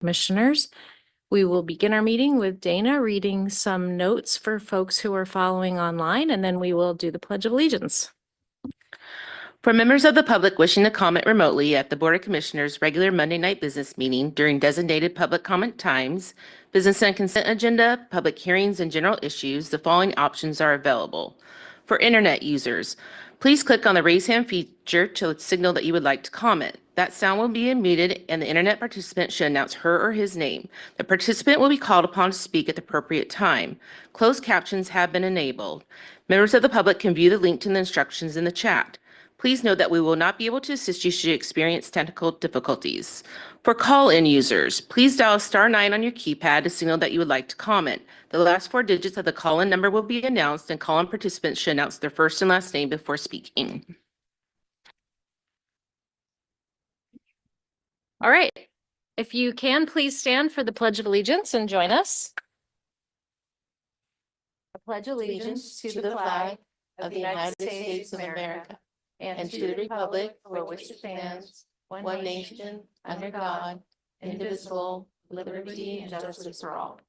Commissioners. We will begin our meeting with Dana reading some notes for folks who are following online, and then we will do the Pledge of Allegiance. For members of the public wishing to comment remotely at the Board of Commissioners' regular Monday night business meeting during designated public comment times, business and consent agenda, public hearings, and general issues, the following options are available. For internet users, please click on the raise hand feature to signal that you would like to comment. That sound will be muted and the internet participant should announce her or his name. The participant will be called upon to speak at the appropriate time. Closed captions have been enabled. Members of the public can view the link to the instructions in the chat. Please note that we will not be able to assist you should you experience technical difficulties. For call-in users, please dial *9 on your keypad to signal that you would like to comment. The last 4 digits of the call-in number will be announced, and call-in participants should announce their first and last name before speaking. All right. If you can, please stand for the Pledge of Allegiance and join us. I pledge allegiance to the flag of the United States of America and to the republic for which it stands, one nation, under God, indivisible, with liberty and justice for all.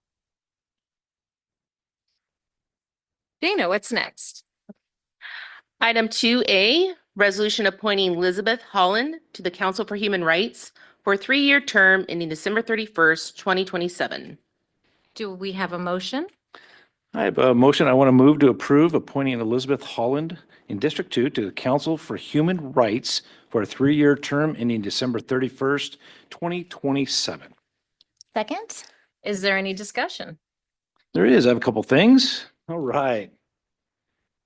Dana, what's next? Item 2A, resolution appointing Elizabeth Holland to the Council for Human Rights for a 3-year term ending December 31st, 2027. Do we have a motion? I have a motion. I want to move to approve appointing Elizabeth Holland in District 2 to the Council for Human Rights for a 3-year term ending December 31st, 2027. Second. Is there any discussion? There is. I have a couple things. All right.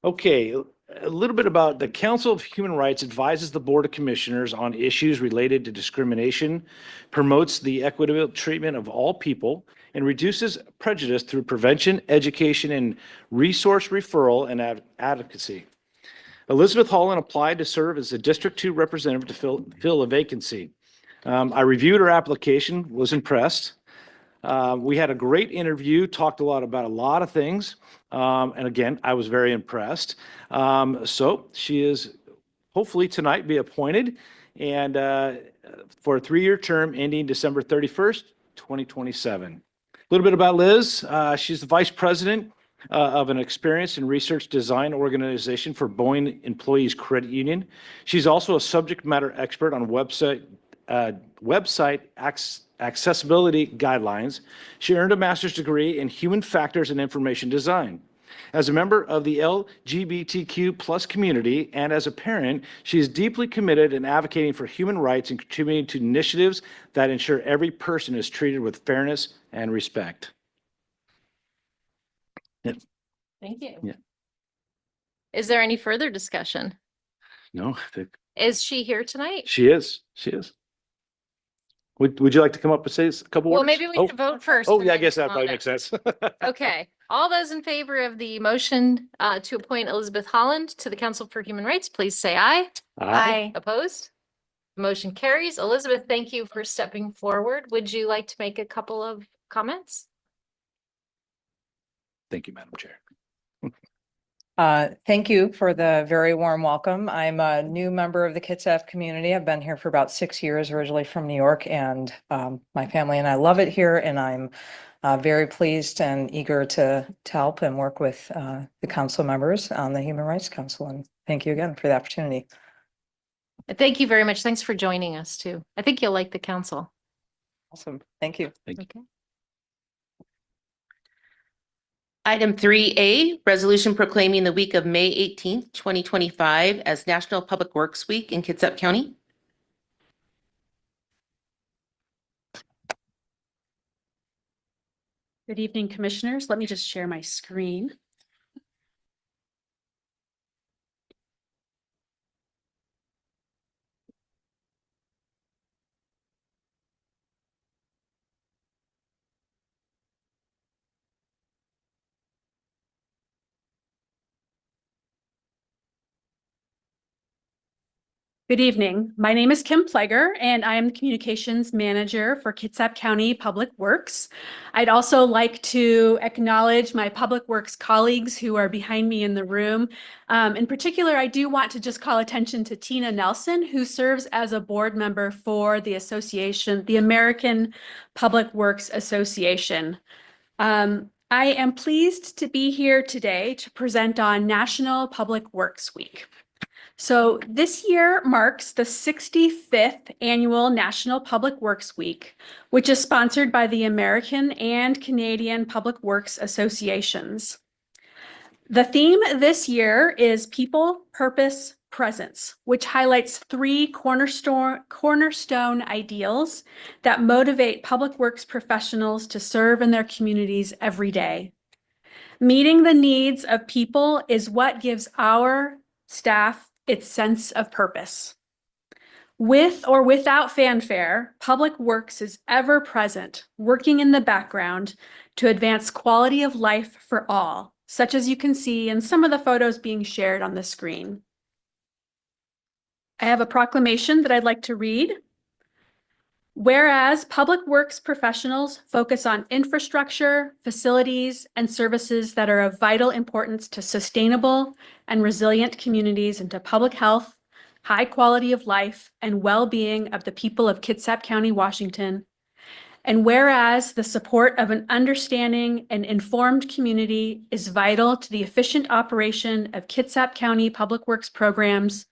Okay. A little bit about the Council of Human Rights advises the Board of Commissioners on issues related to discrimination, promotes the equitable treatment of all people, and reduces prejudice through prevention, education, and resource referral and advocacy. Elizabeth Holland applied to serve as the District 2 representative to fill a vacancy. I reviewed her application, was impressed. We had a great interview, talked a lot about a lot of things. And again, I was very impressed. So she is hopefully tonight be appointed and for a 3-year term ending December 31st, 2027. A little bit about Liz. She's the vice president of an experience and research design organization for Boeing Employees Credit Union. She's also a subject matter expert on website accessibility guidelines. She earned a master's degree in human factors and information design. As a member of the LGBTQ plus community and as a parent, she is deeply committed in advocating for human rights and contributing to initiatives that ensure every person is treated with fairness and respect. Yeah. Thank you. Yeah. Is there any further discussion? No, Is she here tonight? she is. She is. Would you like to come up and say a couple words? Well, maybe we should vote first. Oh, and yeah, I then guess that come on probably up. makes sense. Okay. All those in favor of the motion to appoint Elizabeth Holland to the Council for Human Rights, please say aye. Aye. Opposed? Motion carries. Elizabeth, thank you for stepping forward. Would you like to make a couple of comments? Thank you, Madam Chair. Thank you for the very warm welcome. I'm a new member of the Kitsap community. I've been here for about 6 years, originally from New York, and my family and I love it here, and I'm very pleased and eager to help and work with the council members on the Human Rights Council. And thank you again for the opportunity. Thank you very much. Thanks for joining us too. I think you'll like the council. Awesome. Thank you. Thank you. Okay. Item 3A, resolution proclaiming the week of May 18th, 2025 as National Public Works Week in Kitsap County. Good evening, Commissioners. Let me just share my screen. Good evening. My name is Kim Pleger, and I am the Communications Manager for Kitsap County Public Works. I'd also like to acknowledge my Public Works colleagues who are behind me in the room. In particular, I do want to just call attention to Tina Nelson, who serves as a board member for the association, the American Public Works Association. I am pleased to be here today to present on National Public Works Week. So this year marks the 65th annual National Public Works Week, which is sponsored by the American and Canadian Public Works Associations. The theme this year is People, Purpose, Presence, which highlights three cornerstone ideals that motivate public works professionals to serve in their communities every day. Meeting the needs of people is what gives our staff its sense of purpose. With or without fanfare, Public Works is ever present, working in the background to advance quality of life for all, such as you can see in some of the photos being shared on the screen. I have a proclamation that I'd like to read. Whereas public works professionals focus on infrastructure, facilities, and services that are of vital importance to sustainable and resilient communities and to public health, high quality of life, and well-being of the people of Kitsap County, Washington. And whereas the support of an understanding and informed community is vital to the efficient operation of Kitsap County Public Works programs,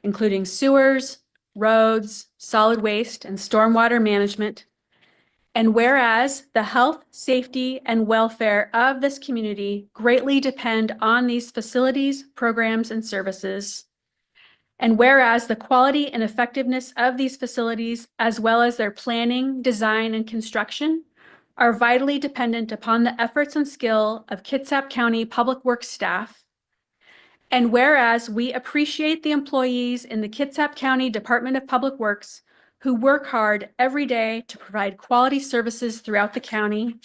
including sewers, roads, solid waste, and stormwater management. And whereas the health, safety, and welfare of this community greatly depend on these facilities, programs, and services. And whereas the quality and effectiveness of these facilities, as well as their planning, design, and construction, are vitally dependent upon the efforts and skill of Kitsap County Public Works staff. And whereas we appreciate the employees in the Kitsap County Department of Public Works who work hard every day to provide quality services throughout the county.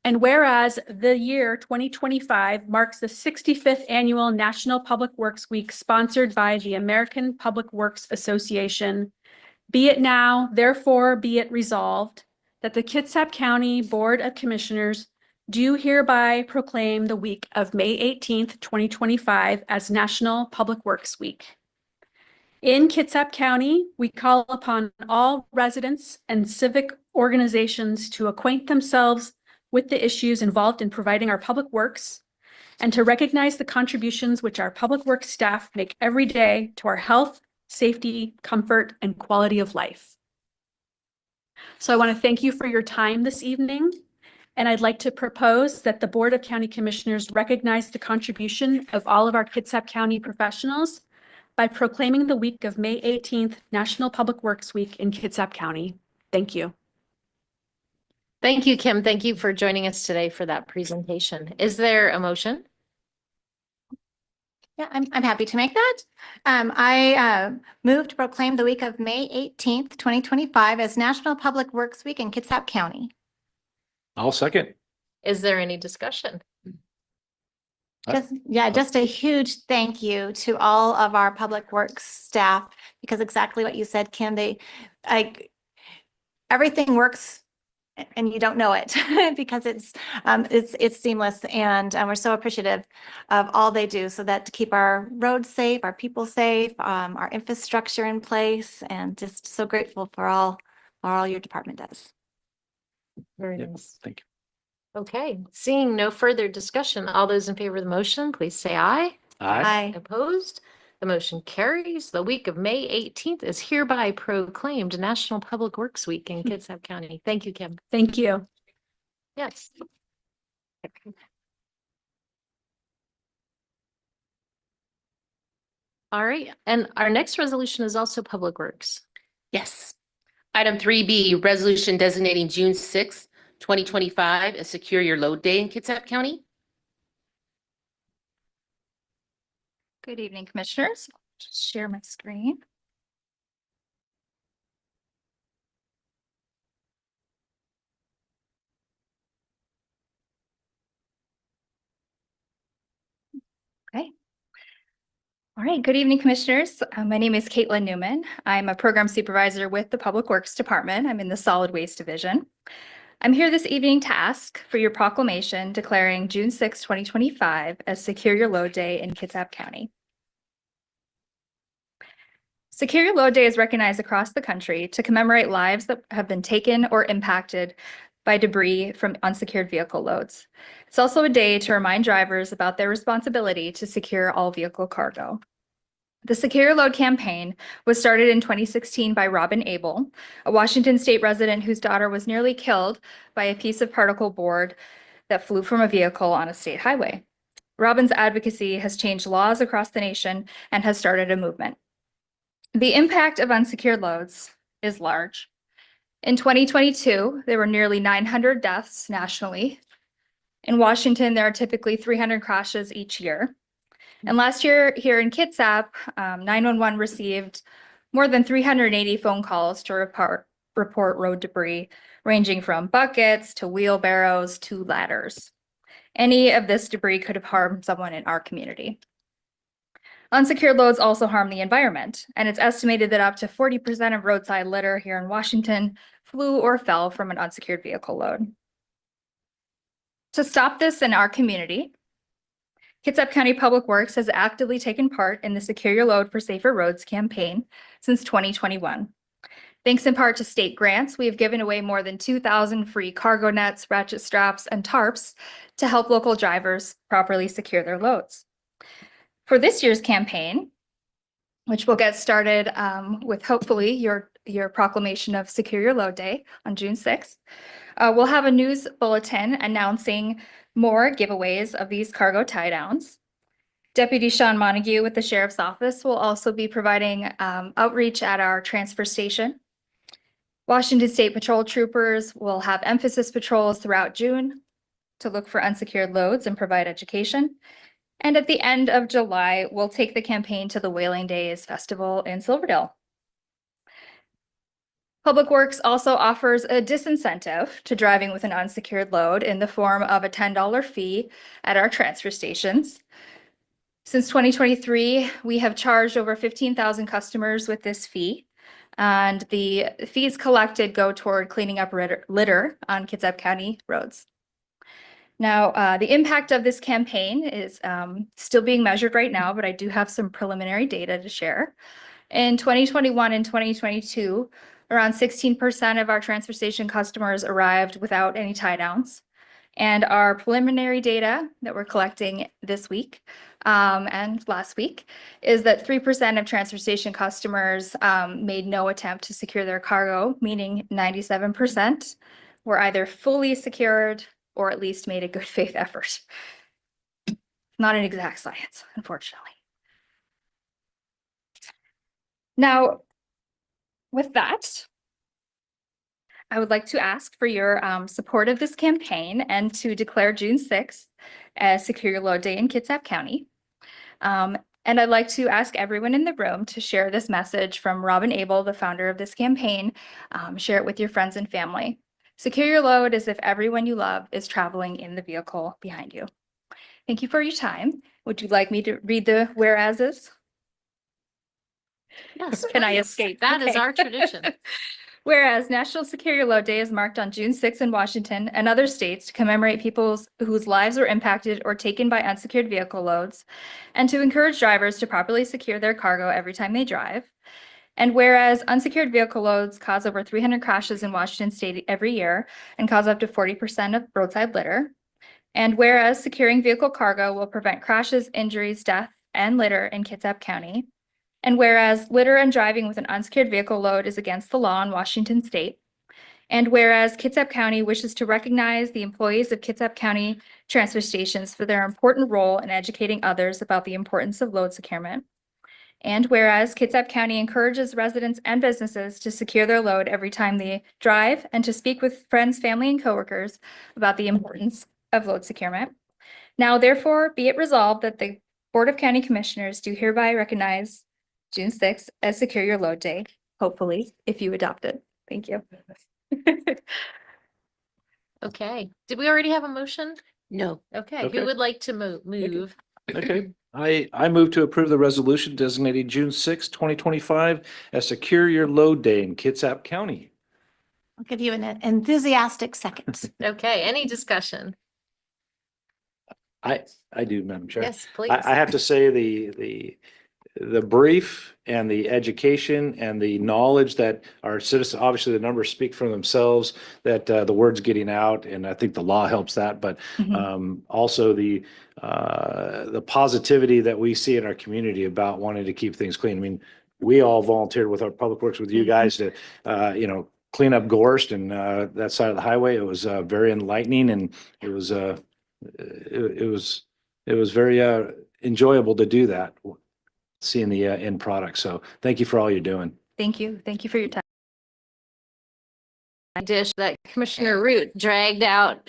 And whereas the year 2025 marks the 65th annual National Public Works Week sponsored by the American Public Works Association, be it now, therefore be it resolved that the Kitsap County Board of Commissioners do hereby proclaim the week of May 18th, 2025 as National Public Works Week. In Kitsap County, we call upon all residents and civic organizations to acquaint themselves with the issues involved in providing our public works and to recognize the contributions which our public works staff make every day to our health, safety, comfort, and quality of life. So I want to thank you for your time this evening. And I'd like to propose that the Board of County Commissioners recognize the contribution of all of our Kitsap County professionals by proclaiming the week of May 18th National Public Works Week in Kitsap County. Thank you. Thank you, Kim. Thank you for joining us today for that presentation. Is there a motion? Yeah, I'm happy to make that. I move to proclaim the week of May 18th, 2025 as National Public Works Week in Kitsap County. I'll second. Is there any discussion? Just a huge thank you to all of our public works staff, because exactly what you said, Kim, everything works and you don't know it because it's seamless, and we're so appreciative of all they do so that to keep our roads safe, our people safe, our infrastructure in place, and just so grateful for all your department does. Very Yep, nice. thank you. Okay, seeing no further discussion, all those in favor of the motion, please say aye. Aye. Opposed? The motion carries. The week of May 18th is hereby proclaimed National Public Works Week in Kitsap County. Thank you, Kim. Thank you. Yes. All right, and our next resolution is also Public Works. Yes. Item 3B, resolution designating June 6th, 2025 as Secure Your Load Day in Kitsap County. Good evening, Commissioners. Just share my screen. Okay. All right, good evening, Commissioners. My name is Caitlin Newman. I'm a program supervisor with the Public Works Department. I'm in the Solid Waste Division. I'm here this evening to ask for your proclamation declaring June 6, 2025 as Secure Your Load Day in Kitsap County. Secure Your Load Day is recognized across the country to commemorate lives that have been taken or impacted by debris from unsecured vehicle loads. It's also a day to remind drivers about their responsibility to secure all vehicle cargo. The Secure Your Load campaign was started in 2016 by Robin Abel, a Washington State resident whose daughter was nearly killed by a piece of particle board that flew from a vehicle on a state highway. Robin's advocacy has changed laws across the nation and has started a movement. The impact of unsecured loads is large. In 2022, there were nearly 900 deaths nationally. In Washington, there are typically 300 crashes each year. And last year here in Kitsap, 911 received more than 380 phone calls to report road debris, ranging from buckets to wheelbarrows to ladders. Any of this debris could have harmed someone in our community. Unsecured loads also harm the environment, and it's estimated that up to 40% of roadside litter here in Washington flew or fell from an unsecured vehicle load. To stop this in our community, Kitsap County Public Works has actively taken part in the Secure Your Load for Safer Roads campaign since 2021. Thanks in part to state grants, we have given away more than 2,000 free cargo nets, ratchet straps, and tarps to help local drivers properly secure their loads. For this year's campaign, which will get started with hopefully your proclamation of Secure Your Load Day on June 6th, we'll have a news bulletin announcing more giveaways of these cargo tie downs. Deputy Sean Montague with the Sheriff's Office will also be providing outreach at our transfer station. Washington State Patrol troopers will have emphasis patrols throughout June to look for unsecured loads and provide education. And at the end of July, we'll take the campaign to the Whaling Days Festival in Silverdale. Public Works also offers a disincentive to driving with an unsecured load in the form of a $10 fee at our transfer stations. Since 2023, we have charged over 15,000 customers with this fee, and the fees collected go toward cleaning up litter on Kitsap County roads. Now, the impact of this campaign is still being measured right now, but I do have some preliminary data to share. In 2021 and 2022, around 16% of our transfer station customers arrived without any tie downs. And our preliminary data that we're collecting this week and last week is that 3% of transfer station customers made no attempt to secure their cargo, meaning 97% were either fully secured or at least made a good faith effort. Not an exact science, unfortunately. Now, with that, I would like to ask for your support of this campaign and to declare June 6th as Secure Your Load Day in Kitsap County. And I'd like to ask everyone in the room to share this message from Robin Abel, the founder of this campaign. Share it with your friends and family. Secure your load as if everyone you love is traveling in the vehicle behind you. Thank you for your time. Would you like me to read the whereases? Yes, Can I escape? that is Okay. our tradition. Whereas National Secure Your Load Day is marked on June 6th in Washington and other states to commemorate people whose lives were impacted or taken by unsecured vehicle loads, and to encourage drivers to properly secure their cargo every time they drive. And whereas unsecured vehicle loads cause over 300 crashes in Washington State every year and cause up to 40% of roadside litter. And whereas securing vehicle cargo will prevent crashes, injuries, death, and litter in Kitsap County. And whereas litter and driving with an unsecured vehicle load is against the law in Washington State. And whereas Kitsap County wishes to recognize the employees of Kitsap County transfer stations for their important role in educating others about the importance of load securement. And whereas Kitsap County encourages residents and businesses to secure their load every time they drive and to speak with friends, family, and coworkers about the importance of load securement. Now, therefore, be it resolved that the Board of County Commissioners do hereby recognize June 6th as Secure Your Load Day, hopefully, if you adopt it. Thank you. Okay, did we already have a motion? No. Okay, Okay. who would like to move? Okay, I move to approve the resolution designating June 6, 2025 as Secure Your Load Day in Kitsap County. I'll give you an enthusiastic second. Okay, any discussion? I do, Madam Chair. Yes, please. I have to say the brief and the education and the knowledge that our citizens, obviously the numbers speak for themselves, that the word's getting out, and I think the law helps that, but also the positivity that we see in our community about wanting to keep things clean. I mean, we all volunteered with our public works with you guys to, clean up Gorst and that side of the highway. It was very enlightening, and it was very enjoyable to do that, seeing the end product. So thank you for all you're doing. Thank you. Thank you for your time. Dish that Commissioner Root dragged out,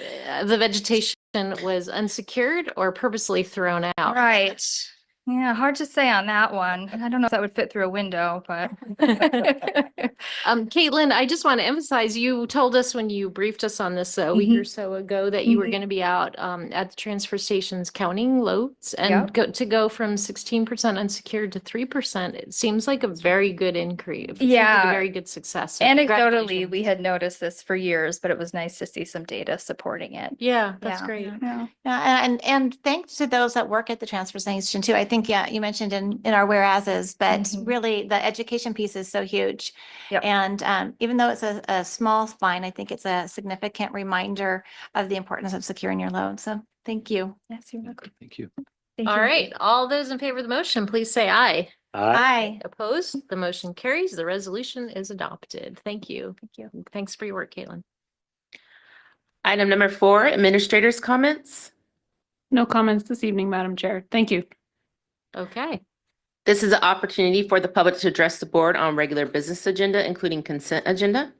the vegetation was unsecured or purposely thrown out. Right. Yeah, hard to say on that one. I don't know if that would fit through a window, but. Caitlin, I just want to emphasize, you told us when you briefed us on this a week or so ago that you were going to be out at the transfer stations counting loads and go from 16% unsecured to 3%. It seems like a very good increase. It seems like Yeah. a very good success. So Anecdotally, congratulations. we had noticed this for years, but it was nice to see some data supporting it. Yeah, that's Yeah. great. Yeah. And thanks to those that work at the transfer station too. I think, yeah, you mentioned in our whereases, but really the education piece is so huge. Yep. And even though it's a small fine, I think it's a significant reminder of the importance of securing your load. So thank you. Yes, you're welcome. Thank you. Thank All you. right, all those in favor of the motion, please say aye. Aye. Opposed? The motion carries. The resolution is adopted. Thank you. Thank you. Thanks for your work, Caitlin. Item number 4, administrators' comments. No comments this evening, Madam Chair. Thank you. Okay. This is an opportunity for the public to address the board on regular business agenda, including consent agenda.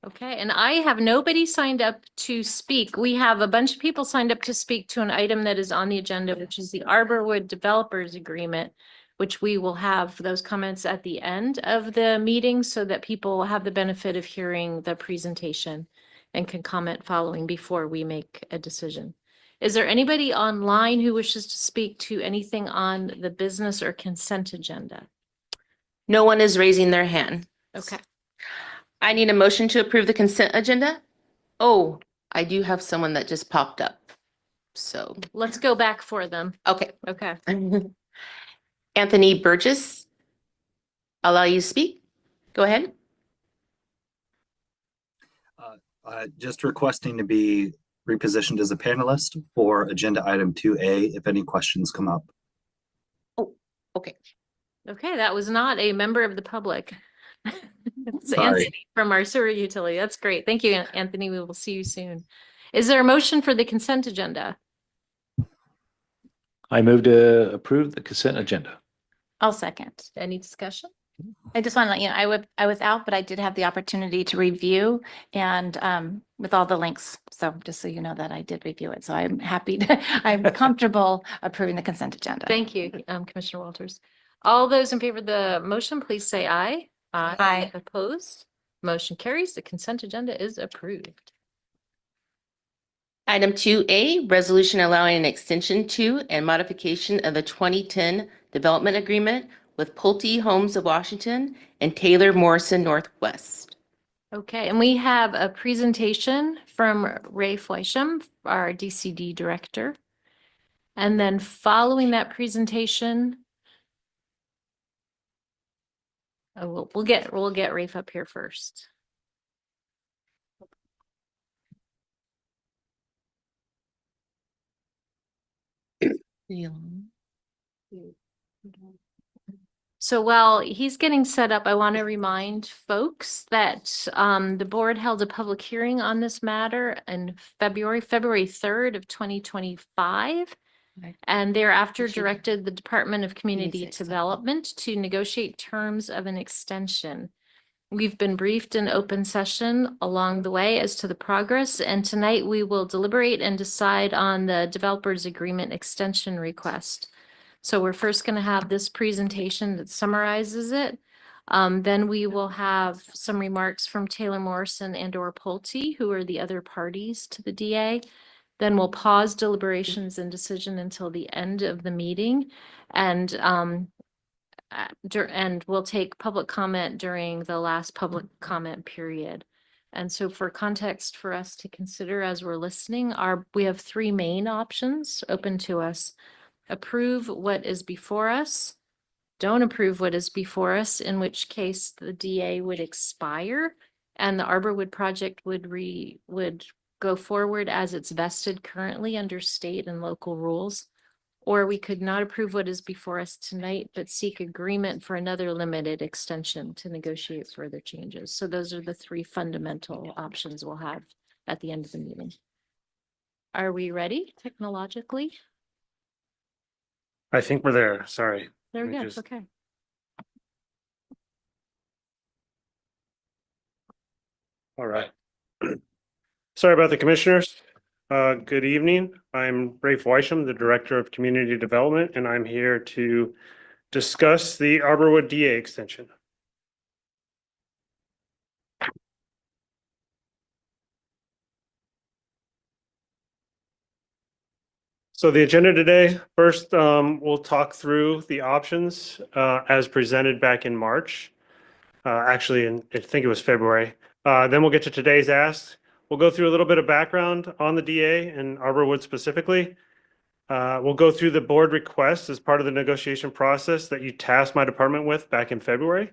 Okay, and I have nobody signed up to speak. We have a bunch of people signed up to speak to an item that is on the agenda, which is the Arborwood Developers Agreement, which we will have those comments at the end of the meeting so that people have the benefit of hearing the presentation and can comment following before we make a decision. Is there anybody online who wishes to speak to anything on the business or consent agenda? No one is raising their hand. Okay. I need a motion to approve the consent agenda. Oh, I do have someone that just popped up. So, Let's go back for them. okay. Okay. Anthony Burgess, I'll allow you to speak. Go ahead. Just requesting to be repositioned as a panelist for agenda item 2A, if any questions come up. Okay. Okay, that was not a member of the public. It's Sorry. Anthony from our sewer utility. That's great. Thank you, Anthony. We will see you soon. Is there a motion for the consent agenda? I move to approve the consent agenda. I'll second. Any discussion? I just want to let you know, I was out, but I did have the opportunity to review and with all the links. So just so you know that I did review it. So I'm happy I'm comfortable approving the consent agenda. Thank you, Commissioner Walters. All those in favor of the motion, please say aye. Aye. Opposed? Motion carries. The consent agenda is approved. Item 2A, resolution allowing an extension to and modification of the 2010 development agreement with Pulte Homes of Washington and Taylor Morrison Northwest. Okay, and we have a presentation from Ray Fleischem, our DCD director. And then following that presentation, we'll get Rafe up here first. So while he's getting set up, I want to remind folks that the board held a public hearing on this matter in February 3rd of 2025. Right. And thereafter Appreciate it. directed the Department of Community Music, so- Development to negotiate terms of an extension. We've been briefed in open session along the way as to the progress, and tonight we will deliberate and decide on the developers agreement extension request. So we're first going to have this presentation that summarizes it. Then we will have some remarks from Taylor Morrison and/or Pulte, who are the other parties to the DA. Then we'll pause deliberations and decision until the end of the meeting. And and we'll take public comment during the last public comment period. And so for context for us to consider as we're listening, we have three main options open to us. Approve what is before us, don't approve what is before us, in which case the DA would expire and the Arborwood project would go forward as it's vested currently under state and local rules. Or we could not approve what is before us tonight, but seek agreement for another limited extension to negotiate further changes. So those are the three fundamental options we'll have at the end of the meeting. Are we ready technologically? I think we're there. Sorry. There we Let go. me just- Okay. All right. Sorry about the commissioners. Good evening. I'm Rafe Weisham, the Director of Community Development, and I'm here to discuss the Arborwood DA extension. So the agenda today, first, we'll talk through the options as presented back in March. Actually, I think it was February. Then we'll get to today's ask. We'll go through a little bit of background on the DA and Arborwood specifically. We'll go through the board request as part of the negotiation process that you tasked my department with back in February.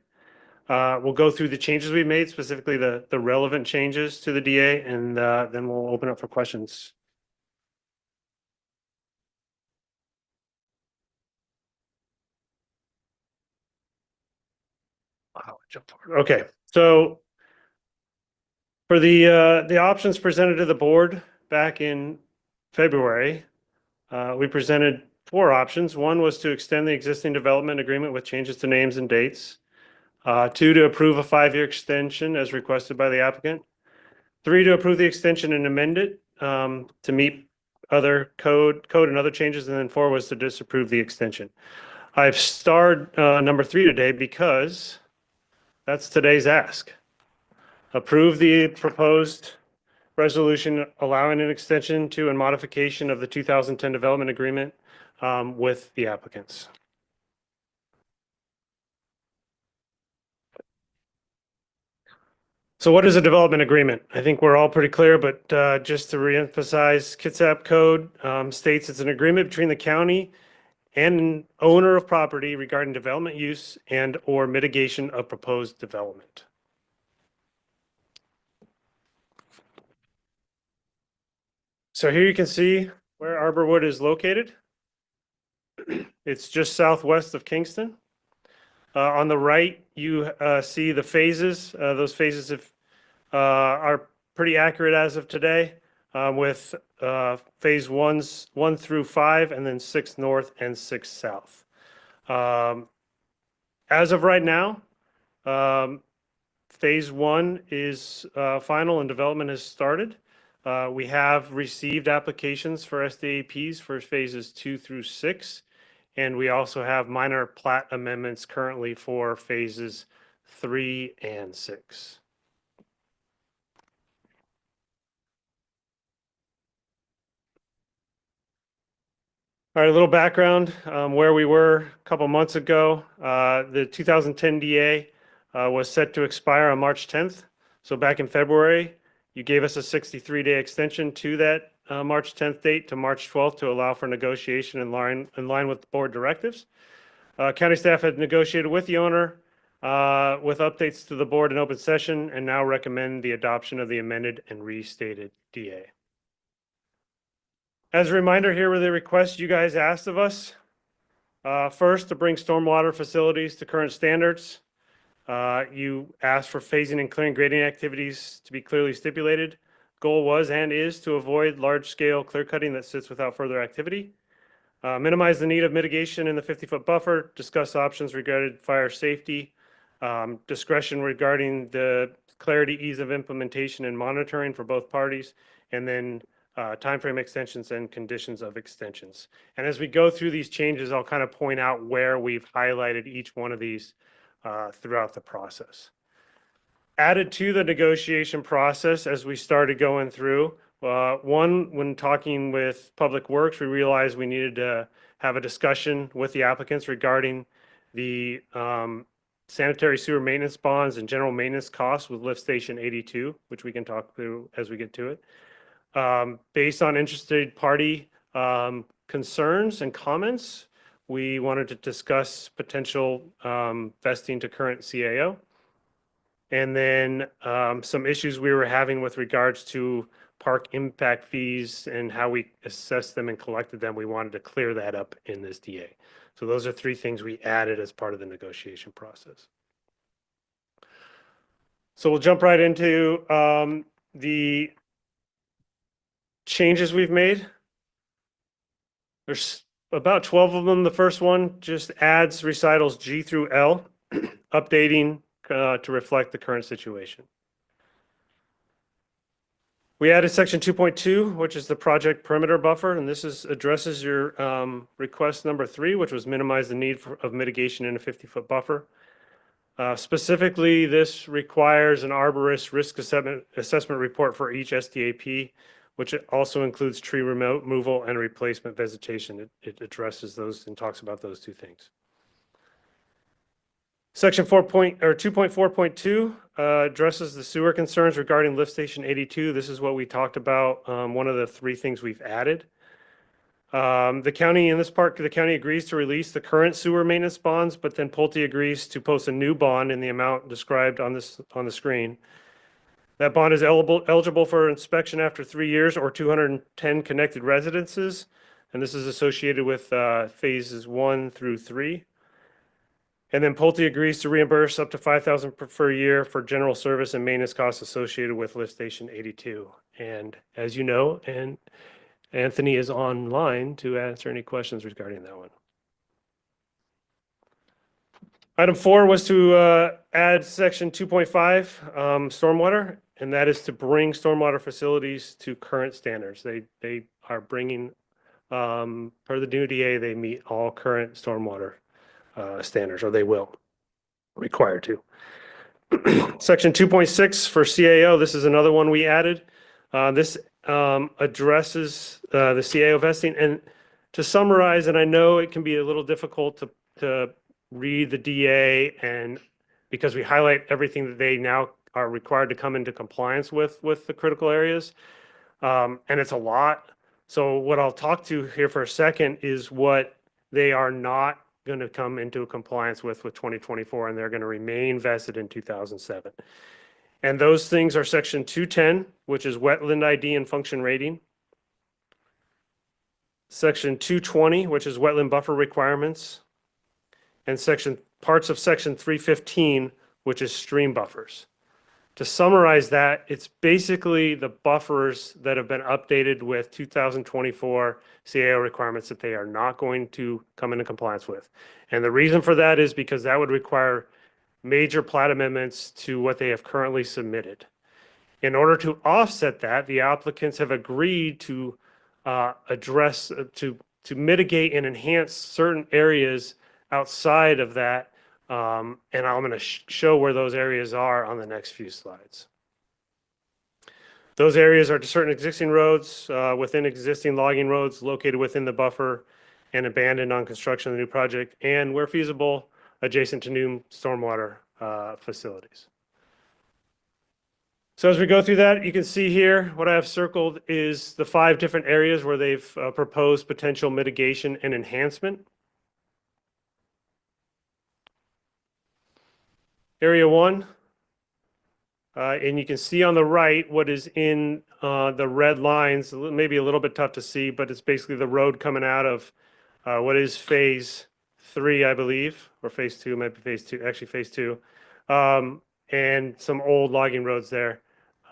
We'll go through the changes we made, specifically the relevant changes to the DA, and then we'll open up for questions. Wow, I jumped forward. Okay, so for the options presented to the board back in February, we presented 4 options. One was to extend the existing development agreement with changes to names and dates. 2, to approve a 5-year extension as requested by the applicant. 3, to approve the extension and amend it to meet other code and other changes. And then 4 was to disapprove the extension. I've starred number 3 today because that's today's ask. Approve the proposed resolution allowing an extension to and modification of the 2010 development agreement with the applicants. So what is a development agreement? I think we're all pretty clear, but just to reemphasize, Kitsap code states it's an agreement between the county and an owner of property regarding development use and or mitigation of proposed development. So here you can see where Arborwood is located. It's just southwest of Kingston. On the right, you see the phases. Those phases are pretty accurate as of today, with phase 1 through 5, and then 6 north and 6 south. As of right now, phase 1 is final and development has started. We have received applications for SDAPs for phases 2 through 6. And we also have minor plat amendments currently for phases 3 and 6. All right, a little background where we were a couple months ago. The 2010 DA was set to expire on March 10th. So back in February, you gave us a 63-day extension to that March 10th date to March 12th to allow for negotiation in line with the board directives. County staff had negotiated with the owner with updates to the board in open session and now recommend the adoption of the amended and restated DA. As a reminder, here were the requests you guys asked of us. First, to bring stormwater facilities to current standards. You asked for phasing and clearing grading activities to be clearly stipulated. Goal was and is to avoid large-scale clear cutting that sits without further activity. Minimize the need of mitigation in the 50-foot buffer. Discuss options regarding fire safety. Discretion regarding the clarity, ease of implementation and monitoring for both parties. And then timeframe extensions and conditions of extensions. And as we go through these changes, I'll kind of point out where we've highlighted each one of these throughout the process. Added to the negotiation process as we started going through One, when talking with Public Works, we realized we needed to have a discussion with the applicants regarding the sanitary sewer maintenance bonds and general maintenance costs with lift station 82, which we can talk through as we get to it. Based on interested party concerns and comments, we wanted to discuss potential vesting to current CAO. And then some issues we were having with regards to park impact fees and how we assessed them and collected them. We wanted to clear that up in this DA. So those are three things we added as part of the negotiation process. So we'll jump right into the changes we've made. There's about 12 of them. The first one just adds recitals G through L, updating to reflect the current situation. We added section 2.2, which is the project perimeter buffer, and this addresses your request number 3, which was minimize the need of mitigation in a 50-foot buffer. Specifically, this requires an arborist risk assessment report for each SDAP, which also includes tree removal and replacement vegetation. It addresses those and talks about those two things. Section 2.4.2 addresses the sewer concerns regarding lift station 82. This is what we talked about. One of the 3 things we've added. The county in this part, the county agrees to release the current sewer maintenance bonds, but then Pulte agrees to post a new bond in the amount described on the screen. That bond is eligible for inspection after 3 years or 210 connected residences, and this is associated with phases 1 through 3. And then Pulte agrees to reimburse up to $5,000 per year for general service and maintenance costs associated with lift station 82. And as you know, and Anthony is online to answer any questions regarding that one. Item 4 was to add section 2.5 stormwater, and that is to bring stormwater facilities to current standards. They are bringing, per the new DA, they meet all current stormwater standards, or they will, required to. Section 2.6 for CAO, this is another one we added. This addresses the CAO vesting. And to summarize, and I know it can be a little difficult to read the DA, and because we highlight everything that they now are required to come into compliance with the critical areas, and it's a lot. So what I'll talk to here for a second is what they are not going to come into compliance with 2024, and they're going to remain vested in 2007. And those things are section 210, which is wetland ID and function rating. Section 220, which is wetland buffer requirements. And parts of section 315, which is stream buffers. To summarize that, it's basically the buffers that have been updated with 2024 CAO requirements that they are not going to come into compliance with. And the reason for that is because that would require major plat amendments to what they have currently submitted. In order to offset that, the applicants have agreed to address, to mitigate and enhance certain areas outside of that. And I'm going to show where those areas are on the next few slides. Those areas are certain existing roads within existing logging roads located within the buffer and abandoned on construction of the new project, and where feasible, adjacent to new stormwater facilities. So as we go through that, you can see here what I have circled is the 5 different areas where they've proposed potential mitigation and enhancement. Area 1, and you can see on the right what is in the red lines, maybe a little bit tough to see, but it's basically the road coming out of what is phase 3, I believe, or phase 2, might be phase 2, actually phase 2, and some old logging roads there,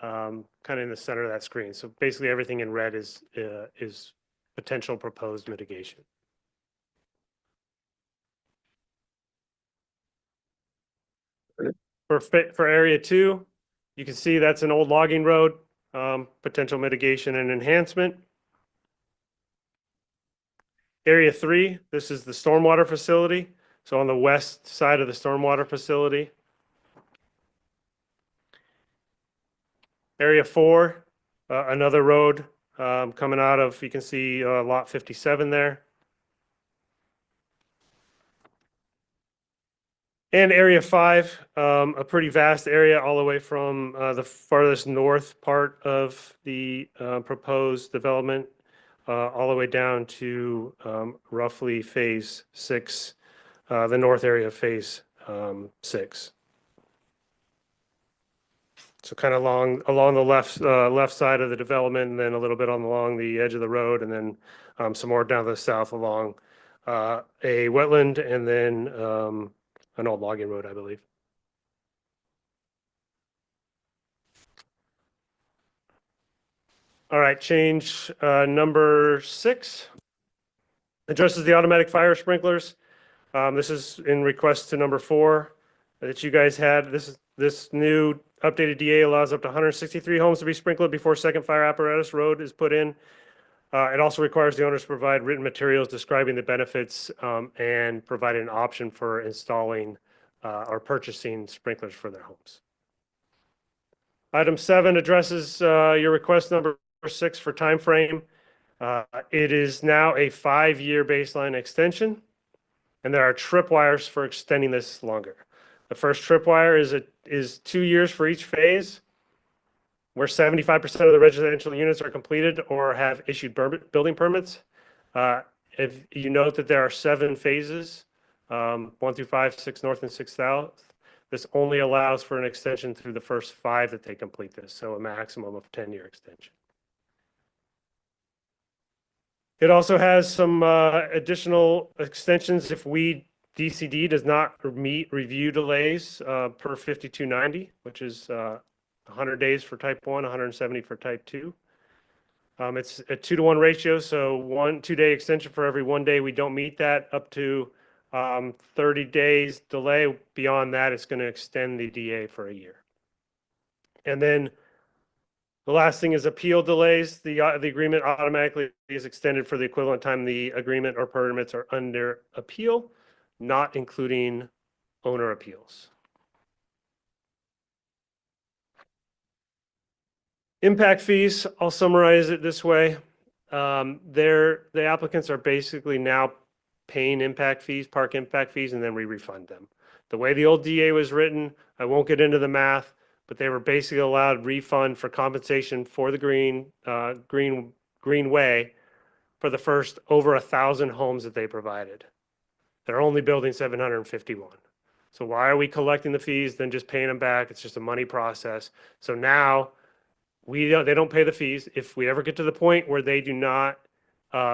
kind of in the center of that screen. So basically everything in red is potential proposed mitigation. For area 2, you can see that's an old logging road, potential mitigation and enhancement. Area 3, this is the stormwater facility. So on the west side of the stormwater facility. Area 4 another road coming out of, you can see lot 57 there. And Area 5, a pretty vast area all the way from the farthest north part of the proposed development all the way down to roughly Phase 6, the north area of Phase 6. So kind of along the left side of the development, and then a little bit along the edge of the road, and then some more down to the south along a wetland, and then an old logging road, I believe. All right, change number 6 addresses the automatic fire sprinklers. This is in request to number 4 that you guys had. This new updated DA allows up to 163 homes to be sprinkled before second fire apparatus road is put in. It also requires the owners to provide written materials describing the benefits and provide an option for installing or purchasing sprinklers for their homes. Item 7 addresses your request number 6 for time frame. It is now a 5-year baseline extension, and there are tripwires for extending this longer. The first tripwire is 2 years for each phase, where 75% of the residential units are completed or have issued building permits. If you note that there are 7 phases, 1 through 5, 6 north and 6 south, this only allows for an extension through the first 5 that they complete this, so a maximum of 10-year extension. It also has some additional extensions if DCD does not meet review delays per 5290, which is 100 days for type 1, 170 for type 2. It's a 2-to-1 ratio, so 2-day extension for every 1 day we don't meet that, up to 30 days delay. Beyond that, it's going to extend the DA for a year. And then the last thing is appeal delays. The agreement automatically is extended for the equivalent time the agreement or permits are under appeal, not including owner appeals. Impact fees, I'll summarize it this way. The applicants are basically now paying impact fees, park impact fees, and then we refund them. The way the old DA was written, I won't get into the math, but they were basically allowed refund for compensation for the greenway for the first over 1,000 homes that they provided. They're only building 751. So why are we collecting the fees, then just paying them back? It's just a money process. So now they don't pay the fees. If we ever get to the point where they do not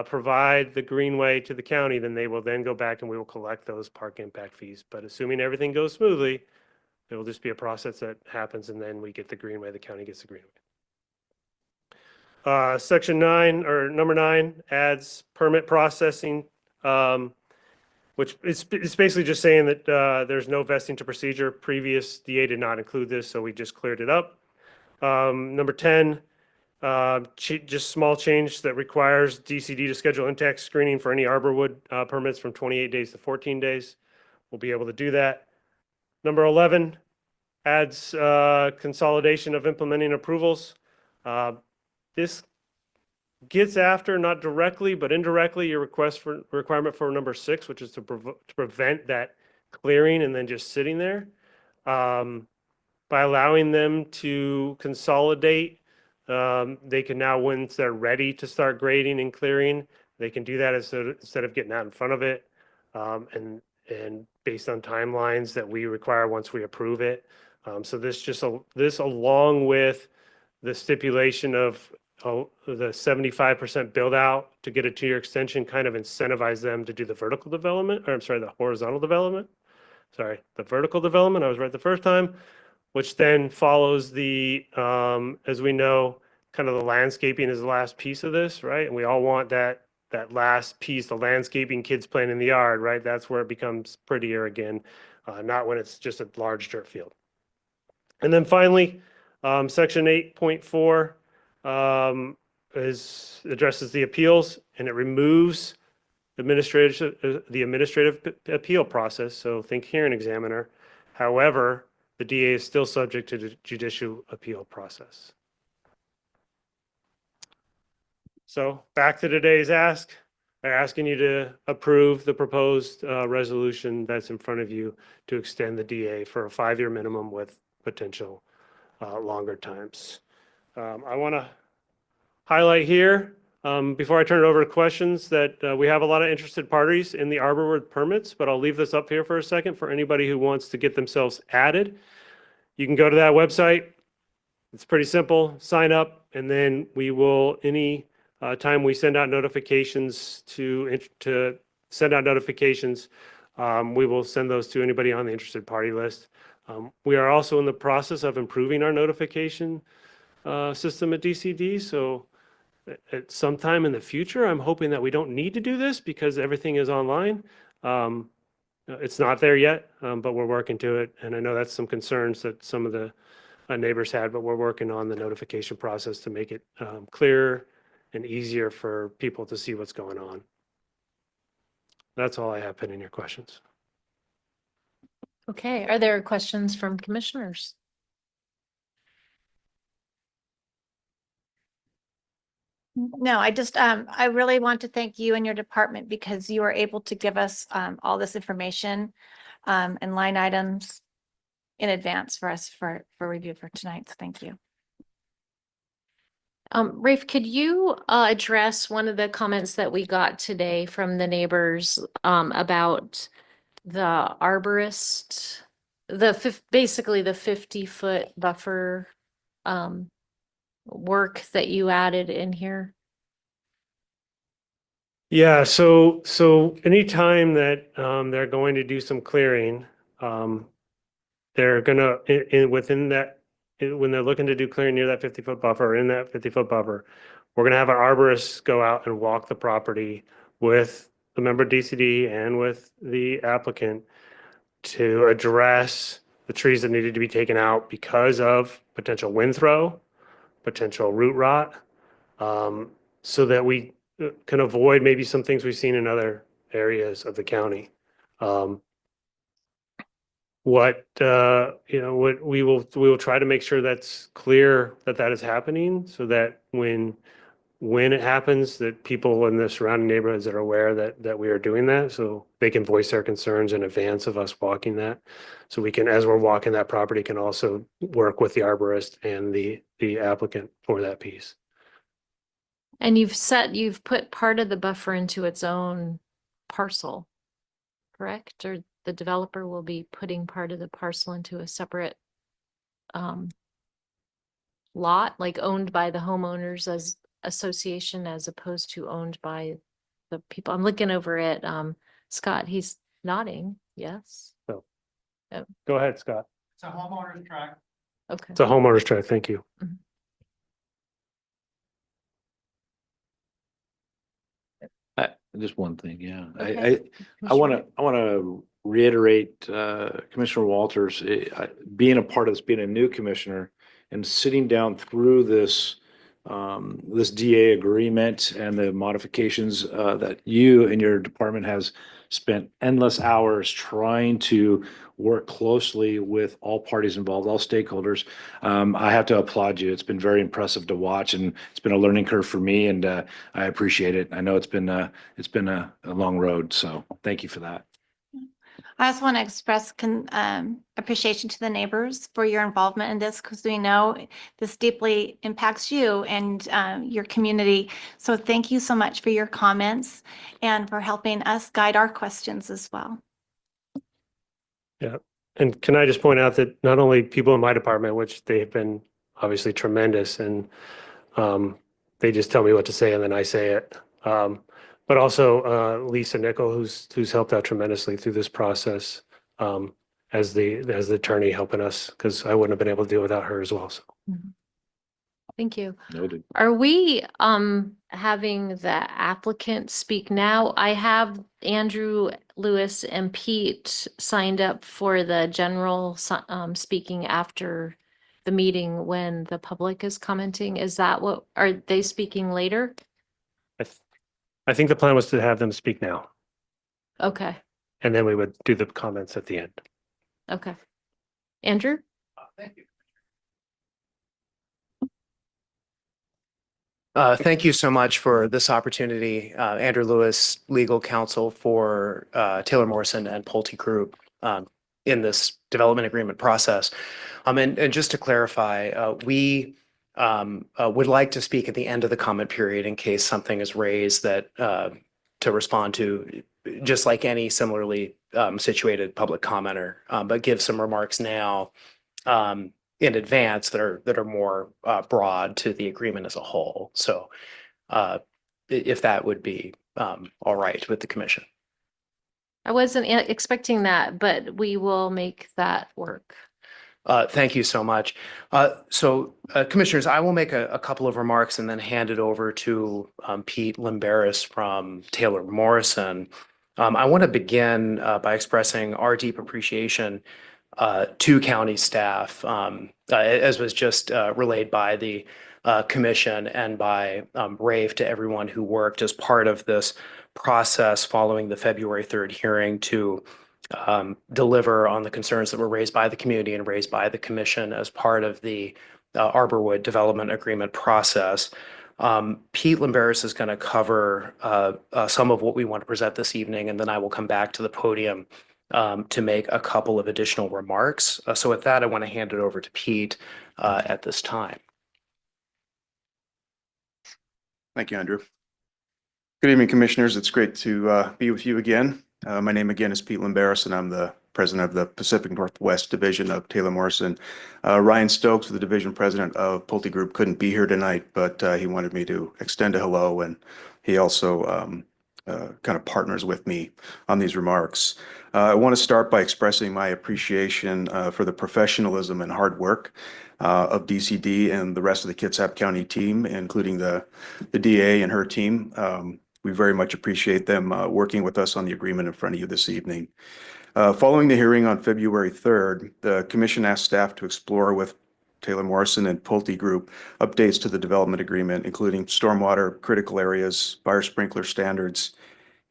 provide the greenway to the county, then they will then go back and we will collect those park impact fees. But assuming everything goes smoothly, it will just be a process that happens, and then we get the greenway, the county gets the greenway. Section 9, or number 9, adds permit processing, which it's basically just saying that there's no vesting to procedure. Previous DA did not include this, so we just cleared it up. Number 10, just small change that requires DCD to schedule intact screening for any arborwood permits from 28 days to 14 days. We'll be able to do that. Number 11 adds consolidation of implementing approvals. This gets after, not directly, but indirectly, your requirement for number 6, which is to prevent that clearing and then just sitting there. By allowing them to consolidate, they can now, once they're ready to start grading and clearing, they can do that instead of getting out in front of it. And based on timelines that we require once we approve it. So this along with the stipulation of the 75% build out to get a 2-year extension kind of incentivize them to do the vertical development, or I'm sorry, the horizontal development. Sorry, the vertical development. I was right the first time, which then follows the, as we know, kind of the landscaping is the last piece of this, right? And we all want that last piece, the landscaping, kids playing in the yard, right? That's where it becomes prettier again, not when it's just a large dirt field. And then finally, section 8.4 addresses the appeals, and it removes the administrative appeal process. So think hearing examiner. However, the DA is still subject to the judicial appeal process. So back to today's ask. They're asking you to approve the proposed resolution that's in front of you to extend the DA for a 5-year minimum with potential longer times. I want to highlight here, before I turn it over to questions, that we have a lot of interested parties in the arbor with permits, but I'll leave this up here for a second for anybody who wants to get themselves added. You can go to that website. It's pretty simple, sign up, and then we will, any time we send out notifications to send out notifications, we will send those to anybody on the interested party list. We are also in the process of improving our notification system at DCD. So at some time in the future, I'm hoping that we don't need to do this because everything is online. It's not there yet, but we're working to it. And I know that's some concerns that some of the neighbors had, but we're working on the notification process to make it clearer and easier for people to see what's going on. That's all I have pending your questions. Okay, are there questions from commissioners? No, I really want to thank you and your department because you were able to give us all this information and line items in advance for us for review for tonight. So thank you. Rafe, could you address one of the comments that we got today from the neighbors about the arborist, basically the 50-foot buffer work that you added in here? Yeah, so anytime that they're going to do some clearing, they're gonna within that, when they're looking to do clearing near that 50-foot buffer or in that 50-foot buffer, we're gonna have an arborist go out and walk the property with the member DCD and with the applicant to address the trees that needed to be taken out because of potential wind throw, potential root rot, so that we can avoid maybe some things we've seen in other areas of the county. What we will try to make sure that's clear that that is happening, so that when it happens, that people in the surrounding neighborhoods are aware that we are doing that, so they can voice their concerns in advance of us walking that. So we can, as we're walking that property, can also work with the arborist and the applicant for that piece. And you've put part of the buffer into its own parcel, correct? Or the developer will be putting part of the parcel into a separate lot, like owned by the homeowners as association as opposed to owned by the people. I'm looking over at Scott. He's nodding. Yes. Go ahead, Scott. It's a homeowner's tract. Okay. It's a homeowner's tract. Thank you. Just one thing, yeah. Okay. I want to reiterate Commissioner Walters being a part of this, being a new commissioner and sitting down through this this DA agreement and the modifications that you and your department has spent endless hours trying to work closely with all parties involved, all stakeholders. I have to applaud you. It's been very impressive to watch, and it's been a learning curve for me, and I appreciate it. I know it's been a long road, so thank you for that. I also want to express appreciation to the neighbors for your involvement in this, because we know this deeply impacts you and your community. So thank you so much for your comments and for helping us guide our questions as well. Yeah. And can I just point out that not only people in my department, which they've been obviously tremendous, and they just tell me what to say and then I say it. But also Lisa Nickel, who's helped out tremendously through this process as the attorney helping us, because I wouldn't have been able to do it without her as well. So. Thank you. Noted. Are we having the applicant speak now? I have Andrew, Lewis, and Pete signed up for the general speaking after the meeting when the public is commenting. Is that what, are they speaking later? I think the plan was to have them speak now, Okay, and then we would do the comments at the end. okay. Andrew? Thank you. Thank you so much for this opportunity. Andrew Lewis, legal counsel for Taylor Morrison and Pulte Group in this development agreement process. And just to clarify, we would like to speak at the end of the comment period in case something is raised that to respond to, just like any similarly situated public commenter, but give some remarks now in advance that are more broad to the agreement as a whole. So if that would be all right with the commission. I wasn't expecting that, but we will make that work. Thank you so much. Commissioners, I will make a couple of remarks and then hand it over to Pete Limberis from Taylor Morrison. I want to begin by expressing our deep appreciation to county staff, as was just relayed by the commission and by Rafe, to everyone who worked as part of this process following the February 3rd hearing to deliver on the concerns that were raised by the community and raised by the commission as part of the Arborwood Development Agreement process. Pete Limberis is going to cover some of what we want to present this evening, and then I will come back to the podium to make a couple of additional remarks. So with that, I want to hand it over to Pete at this time. Thank you, Andrew. Good evening, commissioners. It's great to be with you again. My name again is Pete Limberis, and I'm the president of the Pacific Northwest Division of Taylor Morrison. Ryan Stokes, the division president of Pulte Group, couldn't be here tonight, but he wanted me to extend a hello, and he also kind of partners with me on these remarks. I want to start by expressing my appreciation for the professionalism and hard work of DCD and the rest of the Kitsap County team, including the DA and her team. We very much appreciate them working with us on the agreement in front of you this evening. Following the hearing on February 3rd, the commission asked staff to explore with Taylor Morrison and Pulte Group updates to the development agreement, including stormwater, critical areas, fire sprinkler standards,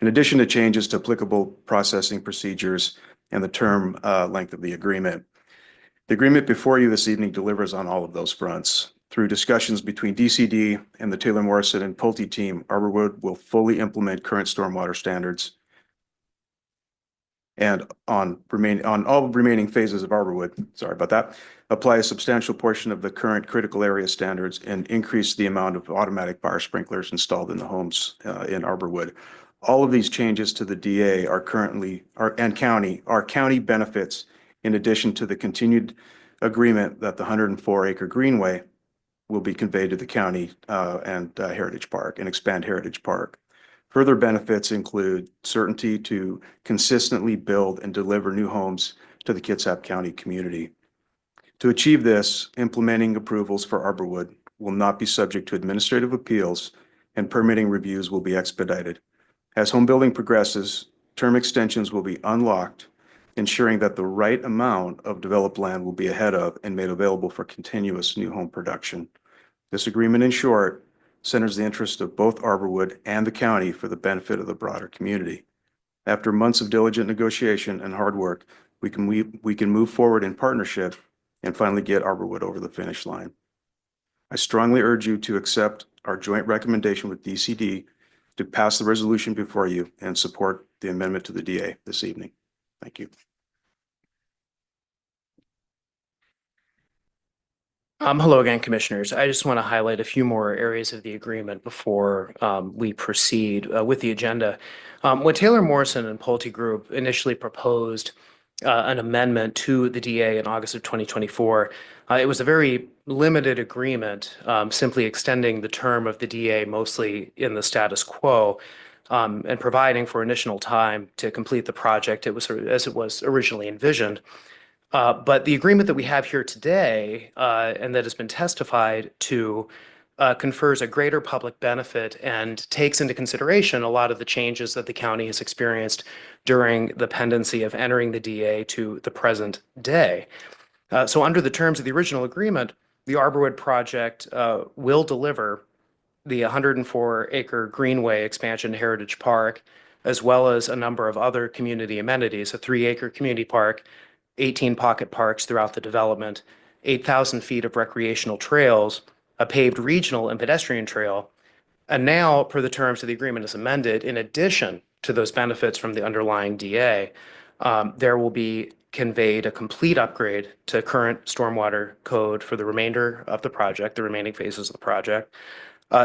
in addition to changes to applicable processing procedures and the term length of the agreement. The agreement before you this evening delivers on all of those fronts. Through discussions between DCD and the Taylor Morrison and Pulte team, Arborwood will fully implement current stormwater standards and on all remaining phases of Arborwood, sorry about that, apply a substantial portion of the current critical area standards and increase the amount of automatic fire sprinklers installed in the homes in Arborwood. All of these changes to the DA are county benefits, in addition to the continued agreement that the 104-acre greenway will be conveyed to the county and Heritage Park and expand Heritage Park. Further benefits include certainty to consistently build and deliver new homes to the Kitsap County community. To achieve this, implementing approvals for Arborwood will not be subject to administrative appeals, and permitting reviews will be expedited. As home building progresses, term extensions will be unlocked, ensuring that the right amount of developed land will be ahead of and made available for continuous new home production. This agreement, in short, centers the interest of both Arborwood and the county for the benefit of the broader community. After months of diligent negotiation and hard work, we can move forward in partnership and finally get Arborwood over the finish line. I strongly urge you to accept our joint recommendation with DCD to pass the resolution before you and support the amendment to the DA this evening. Thank you. Hello again, commissioners. I just want to highlight a few more areas of the agreement before we proceed with the agenda. When Taylor Morrison and Pulte Group initially proposed an amendment to the DA in August of 2024, it was a very limited agreement, simply extending the term of the DA mostly in the status quo and providing for initial time to complete the project as it was originally envisioned. But the agreement that we have here today and that has been testified to confers a greater public benefit and takes into consideration a lot of the changes that the county has experienced during the pendency of entering the DA to the present day. So under the terms of the original agreement, the Arborwood project will deliver the 104-acre Greenway expansion to Heritage Park, as well as a number of other community amenities, a 3-acre community park, 18 pocket parks throughout the development, 8,000 feet of recreational trails, a paved regional and pedestrian trail, And now, per the terms of the agreement as amended, in addition to those benefits from the underlying DA, there will be conveyed a complete upgrade to current stormwater code for the remainder of the project, the remaining phases of the project.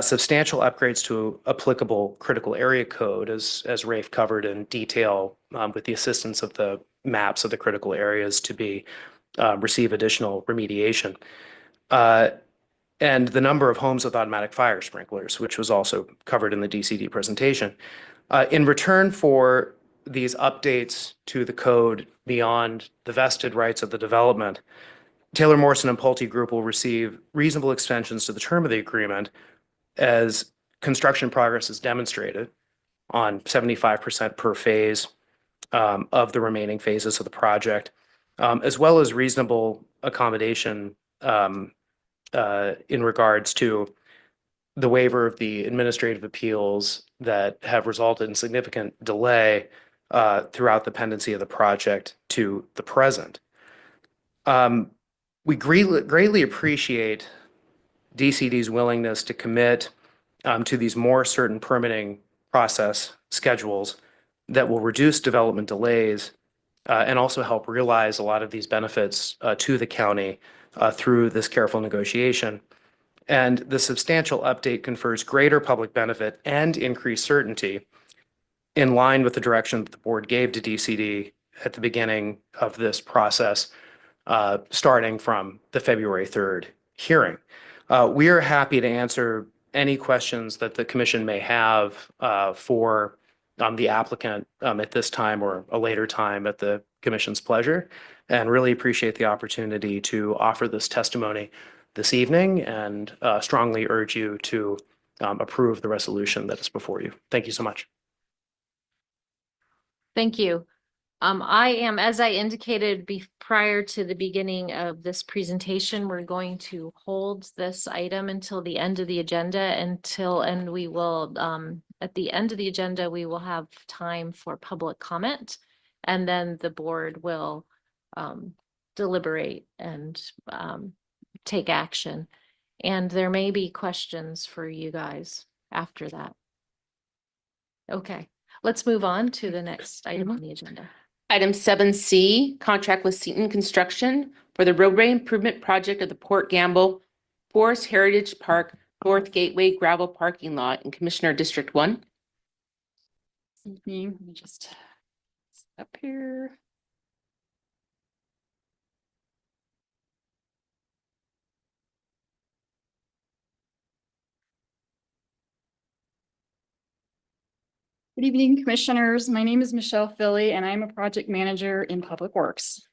Substantial upgrades to applicable critical area code, as Rafe covered in detail, with the assistance of the maps of the critical areas to be receive additional remediation. And the number of homes with automatic fire sprinklers, which was also covered in the DCD presentation. In return for these updates to the code beyond the vested rights of the development, Taylor Morrison and Pulte Group will receive reasonable extensions to the term of the agreement as construction progress is demonstrated on 75% per phase of the remaining phases of the project, as well as reasonable accommodation in regards to the waiver of the administrative appeals that have resulted in significant delay throughout the pendency of the project to the present. We greatly appreciate DCD's willingness to commit to these more certain permitting process schedules that will reduce development delays and also help realize a lot of these benefits to the county through this careful negotiation. And the substantial update confers greater public benefit and increased certainty in line with the direction that the board gave to DCD at the beginning of this process, starting from the February 3rd hearing. We are happy to answer any questions that the commission may have for the applicant at this time or a later time at the commission's pleasure, and really appreciate the opportunity to offer this testimony this evening and strongly urge you to approve the resolution that is before you. Thank you so much. Thank you. I am, as I indicated prior to the beginning of this presentation, we're going to hold this item until the end of the agenda and we will, at the end of the agenda, we will have time for public comment, and then the board will deliberate and take action. And there may be questions for you guys after that. Okay, let's move on to the next item on the agenda. Item 7C, contract with Seton Construction for the roadway improvement project of the Port Gamble Forest Heritage Park North Gateway gravel parking lot in Commissioner District 1. Let me just up here. Good evening, commissioners. My name is Michelle Philly, and I'm a project manager in Public Works.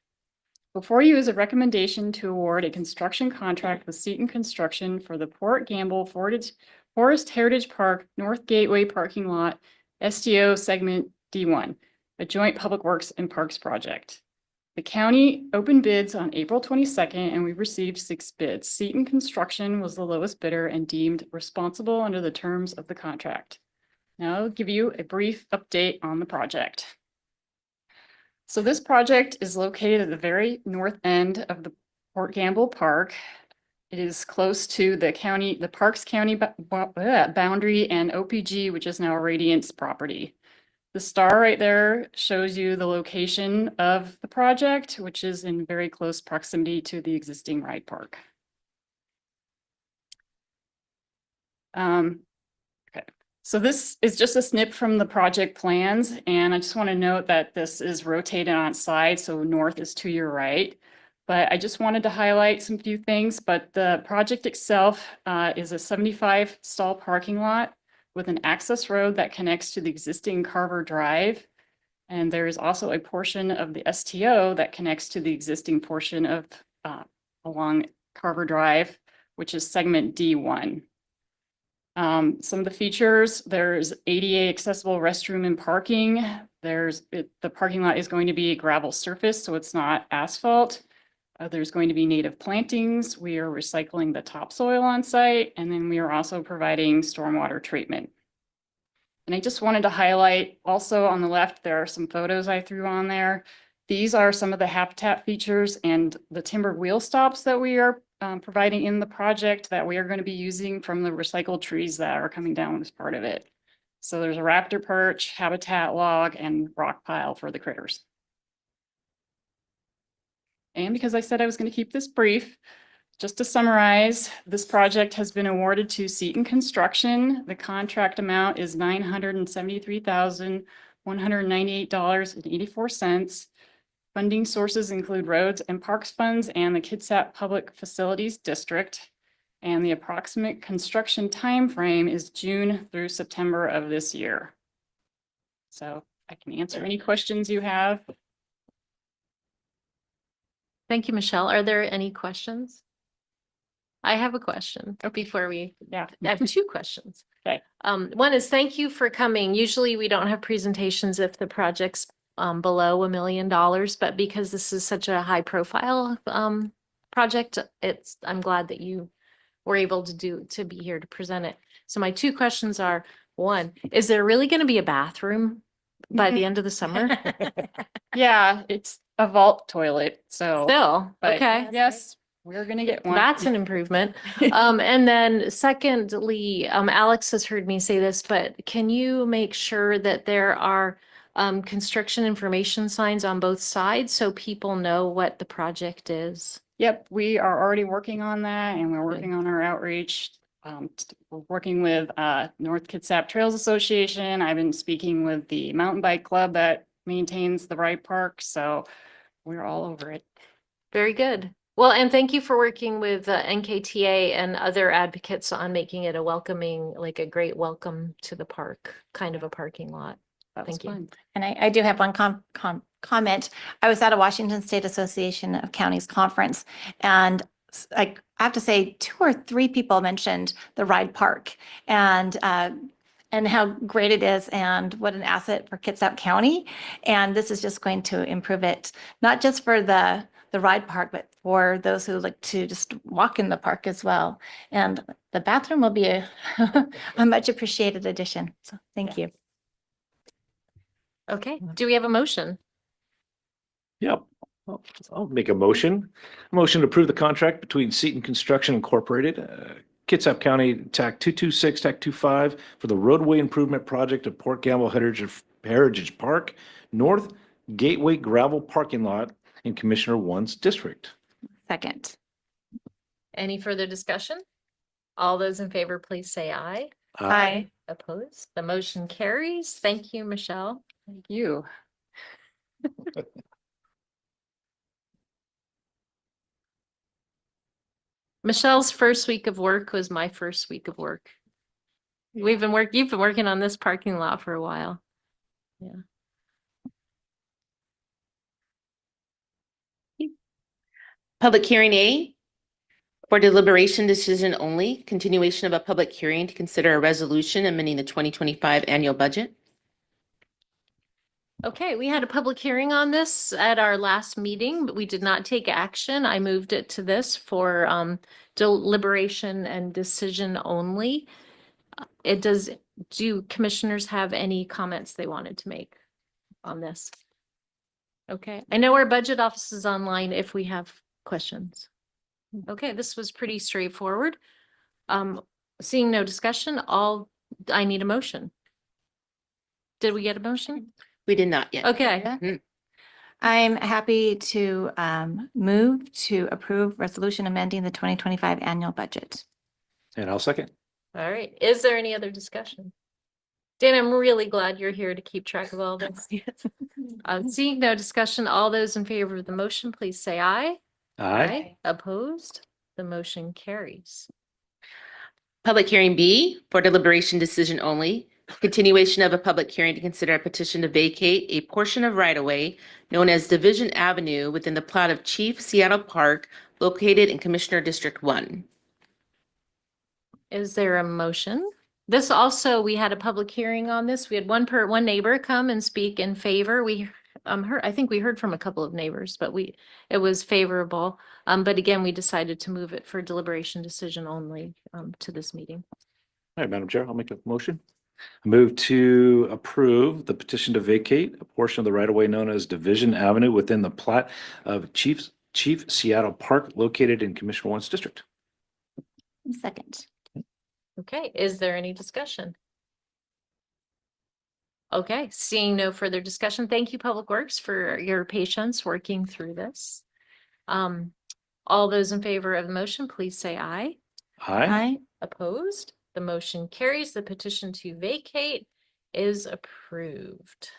Before you is a recommendation to award a construction contract with Seton Construction for the Port Gamble Forest Heritage Park North Gateway Parking Lot STO Segment D1, a joint Public Works and Parks project. The county opened bids on April 22nd, and we received 6 bids. Seton Construction was the lowest bidder and deemed responsible under the terms of the contract. Now I'll give you a brief update on the project. So this project is located at the very north end of the Port Gamble Park. It is close to the Parks County boundary and OPG, which is now Radiant's property. The star right there shows you the location of the project, which is in very close proximity to the existing ride park. So this is just a snip from the project plans, and I just want to note that this is rotated on its side, so north is to your right. But I just wanted to highlight some few things, but the project itself is a 75 stall parking lot with an access road that connects to the existing Carver Drive. And there is also a portion of the STO that connects to the existing portion of along Carver Drive, which is segment D1. Some of the features, there's ADA accessible restroom and parking. The parking lot is going to be a gravel surface, so it's not asphalt. There's going to be native plantings. We are recycling the topsoil on site, and then we are also providing stormwater treatment. And I just wanted to highlight also on the left, there are some photos I threw on there. These are some of the habitat features and the timber wheel stops that we are providing in the project that we are going to be using from the recycled trees that are coming down as part of it. So there's a raptor perch, habitat log, and rock pile for the critters. And because I said I was going to keep this brief, just to summarize, this project has been awarded to Seton Construction. The contract amount is $973,198.84. Funding sources include roads and parks funds and the Kitsap Public Facilities District. And the approximate construction time frame is June through September of this year. So I can answer any questions you have. Thank you, Michelle. Are there any questions? I have a question before we, Yeah. I have two questions. Okay. One is thank you for coming. Usually we don't have presentations if the project's below $1 million, but because this is such a high profile project, I'm glad that you were able to be here to present it. So my two questions are, one, is there really going to be a bathroom by the end of the summer? Yeah, it's a vault toilet, so. Still, but okay. Yes, we're gonna get one. That's an improvement. And then secondly, Alex has heard me say this, but can you make sure that there are construction information signs on both sides so people know what the project is? Yep, we are already working on that and we're working on our outreach. We're working with North Kitsap Trails Association. I've been speaking with the mountain bike club that maintains the ride park, so we're all over it. Very good. Well, and thank you for working with NKTA and other advocates on making it a welcoming, like a great welcome to the park, kind of a parking lot. Thank you. Fun. And I do have one comment. I was at a Washington State Association of Counties conference, and I have to say 2 or 3 people mentioned the ride park and how great it is and what an asset for Kitsap County. And this is just going to improve it, not just for the ride park, but for those who like to just walk in the park as well. And the bathroom will be a, a much appreciated addition. So thank you. Okay, do we have a motion? Yep. I'll make a motion. Motion to approve the contract between Seton Construction Incorporated, Kitsap County TAC 226, TAC 25 for the roadway improvement project of Port Gamble Heritage Park, North Gateway Gravel Parking Lot in Commissioner 1's district. Second. Any further discussion? All those in favor, please say aye. Aye. Opposed? The motion carries. Thank you, Michelle. Thank you. Michelle's first week of work was my first week of work. You've been working on this parking lot for a while. Yeah. Public hearing A for deliberation decision only, continuation of a public hearing to consider a resolution amending the 2025 annual budget. Okay, we had a public hearing on this at our last meeting, but we did not take action. I moved it to this for deliberation and decision only. Do commissioners have any comments they wanted to make on this? Okay, I know our budget office is online if we have questions. Okay, this was pretty straightforward. Seeing no discussion, I need a motion. Did we get a motion? We did not yet. Okay, I'm happy to move to approve resolution amending the 2025 annual budget. And I'll second. all right. Is there any other discussion? Dan, I'm really glad you're here to keep track of all this. Seeing no discussion, all those in favor of the motion, please say aye. Aye. Opposed? The motion carries. Public hearing B for deliberation decision only, continuation of a public hearing to consider a petition to vacate a portion of right-of-way known as Division Avenue within the plat of Chief Seattle Park located in Commissioner District 1. Is there a motion? This also, we had a public hearing on this. We had one neighbor come and speak in favor. I think we heard from a couple of neighbors, but it was favorable. But again, we decided to move it for deliberation decision only to this meeting. All right, Madam Chair, I'll make a motion. I move to approve the petition to vacate a portion of the right-of-way known as Division Avenue within the plat of Chief Chief Seattle Park located in Commissioner One's district. Second. Okay, is there any discussion? Okay, seeing no further discussion, thank you, Public Works, for your patience working through this. All those in favor of the motion, please say aye. Aye. Opposed? The motion carries. The petition to vacate is approved.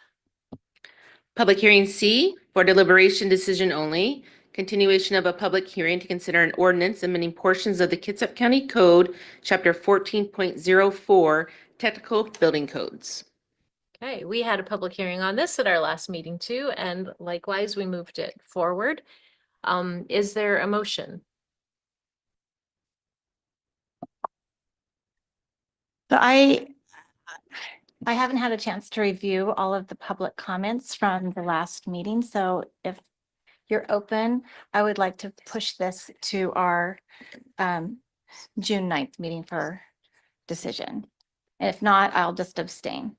Public hearing C for deliberation decision only. Continuation of a public hearing to consider an ordinance amending portions of the Kitsap County Code, Chapter 14.04, Technical Building Codes. Okay, we had a public hearing on this at our last meeting too, and likewise, we moved it forward. Is there a motion? So I haven't had a chance to review all of the public comments from the last meeting, so if you're open, I would like to push this to our June 9th meeting for decision. And if not, I'll just abstain.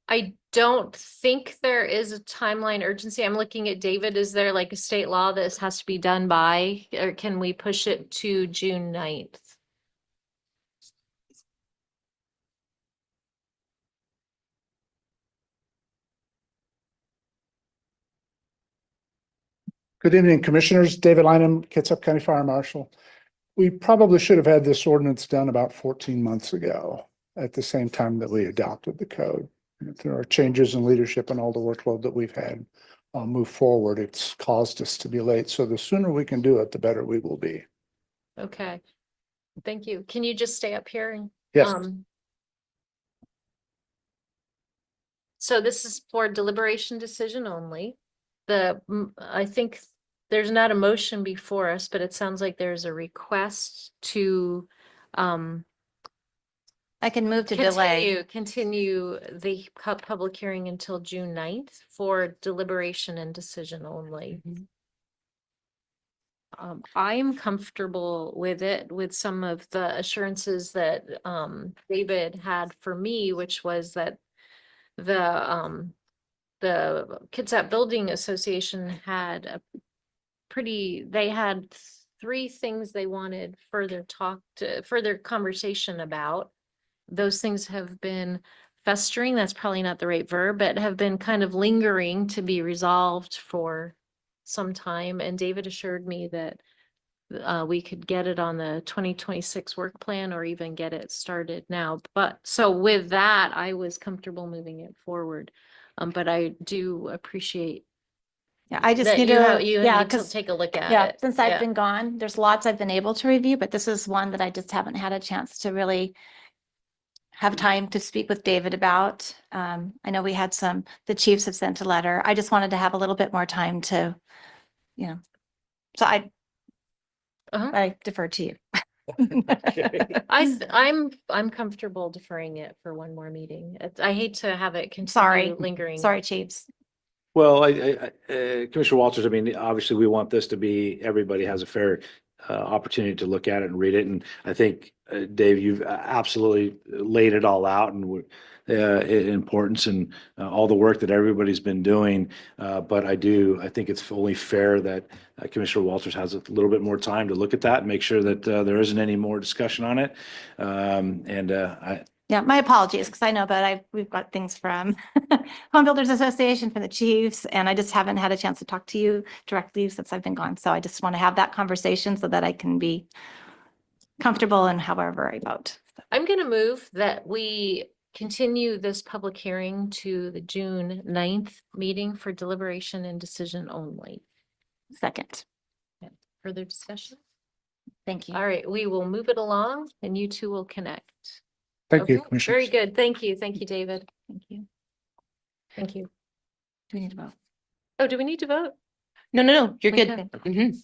I don't think there is a timeline urgency. I'm looking at David. Is there like a state law that this has to be done by, or can we push it to June 9th? Good evening, Commissioners. David Lineham, Kitsap County Fire Marshal. We probably should have had this ordinance done about 14 months ago at the same time that we adopted the code. If there are changes in leadership and all the workload that we've had move forward, it's caused us to be late. So the sooner we can do it, the better we will be. Okay, thank you. Can you just stay up here? And, Yes. So this is for deliberation decision only. I think there's not a motion before us, but it sounds like there's a request to I can move to delay. continue the public hearing until June 9th for deliberation and decision only. I'm comfortable with it, with some of the assurances that David had for me, which was that the Kitsap Building Association had they had 3 things they wanted further conversation about. Those things have been festering, that's probably not the right verb, but have been kind of lingering to be resolved for some time. And David assured me that we could get it on the 2026 work plan or even get it started now. But so with that, I was comfortable moving it forward. But I do appreciate Yeah, I just that need you to, have, you yeah, need to because take a look at yeah, it. since I've been gone, there's lots I've been able to review, but this is one that I just haven't had a chance to really have time to speak with David about. I know we had the chiefs have sent a letter. I just wanted to have a little bit more time to, so I defer to you. I'm comfortable deferring it for one more meeting. I hate to have it continue lingering. Sorry, chiefs. Well, Commissioner Walters, I mean, obviously we want this to be, everybody has a fair opportunity to look at it and read it. And I think, Dave, you've absolutely laid it all out and importance and all the work that everybody's been doing. But I think it's only fair that Commissioner Walters has a little bit more time to look at that and make sure that there isn't any more discussion on it. Yeah, my apologies, because I know that we've got things from Home Builders Association, from the chiefs, and I just haven't had a chance to talk to you directly since I've been gone. So I just want to have that conversation so that I can be comfortable in however I vote. I'm going to move that we continue this public hearing to the June 9th meeting for deliberation and decision only. Second. Further discussion? Thank you. All right, we will move it along and you two will connect. Thank you, Okay, Commissioner. very good. Thank you. Thank you, David. Thank you. Thank you. Do we need to vote? Oh, do we need to vote? No, you're We good. Mhm.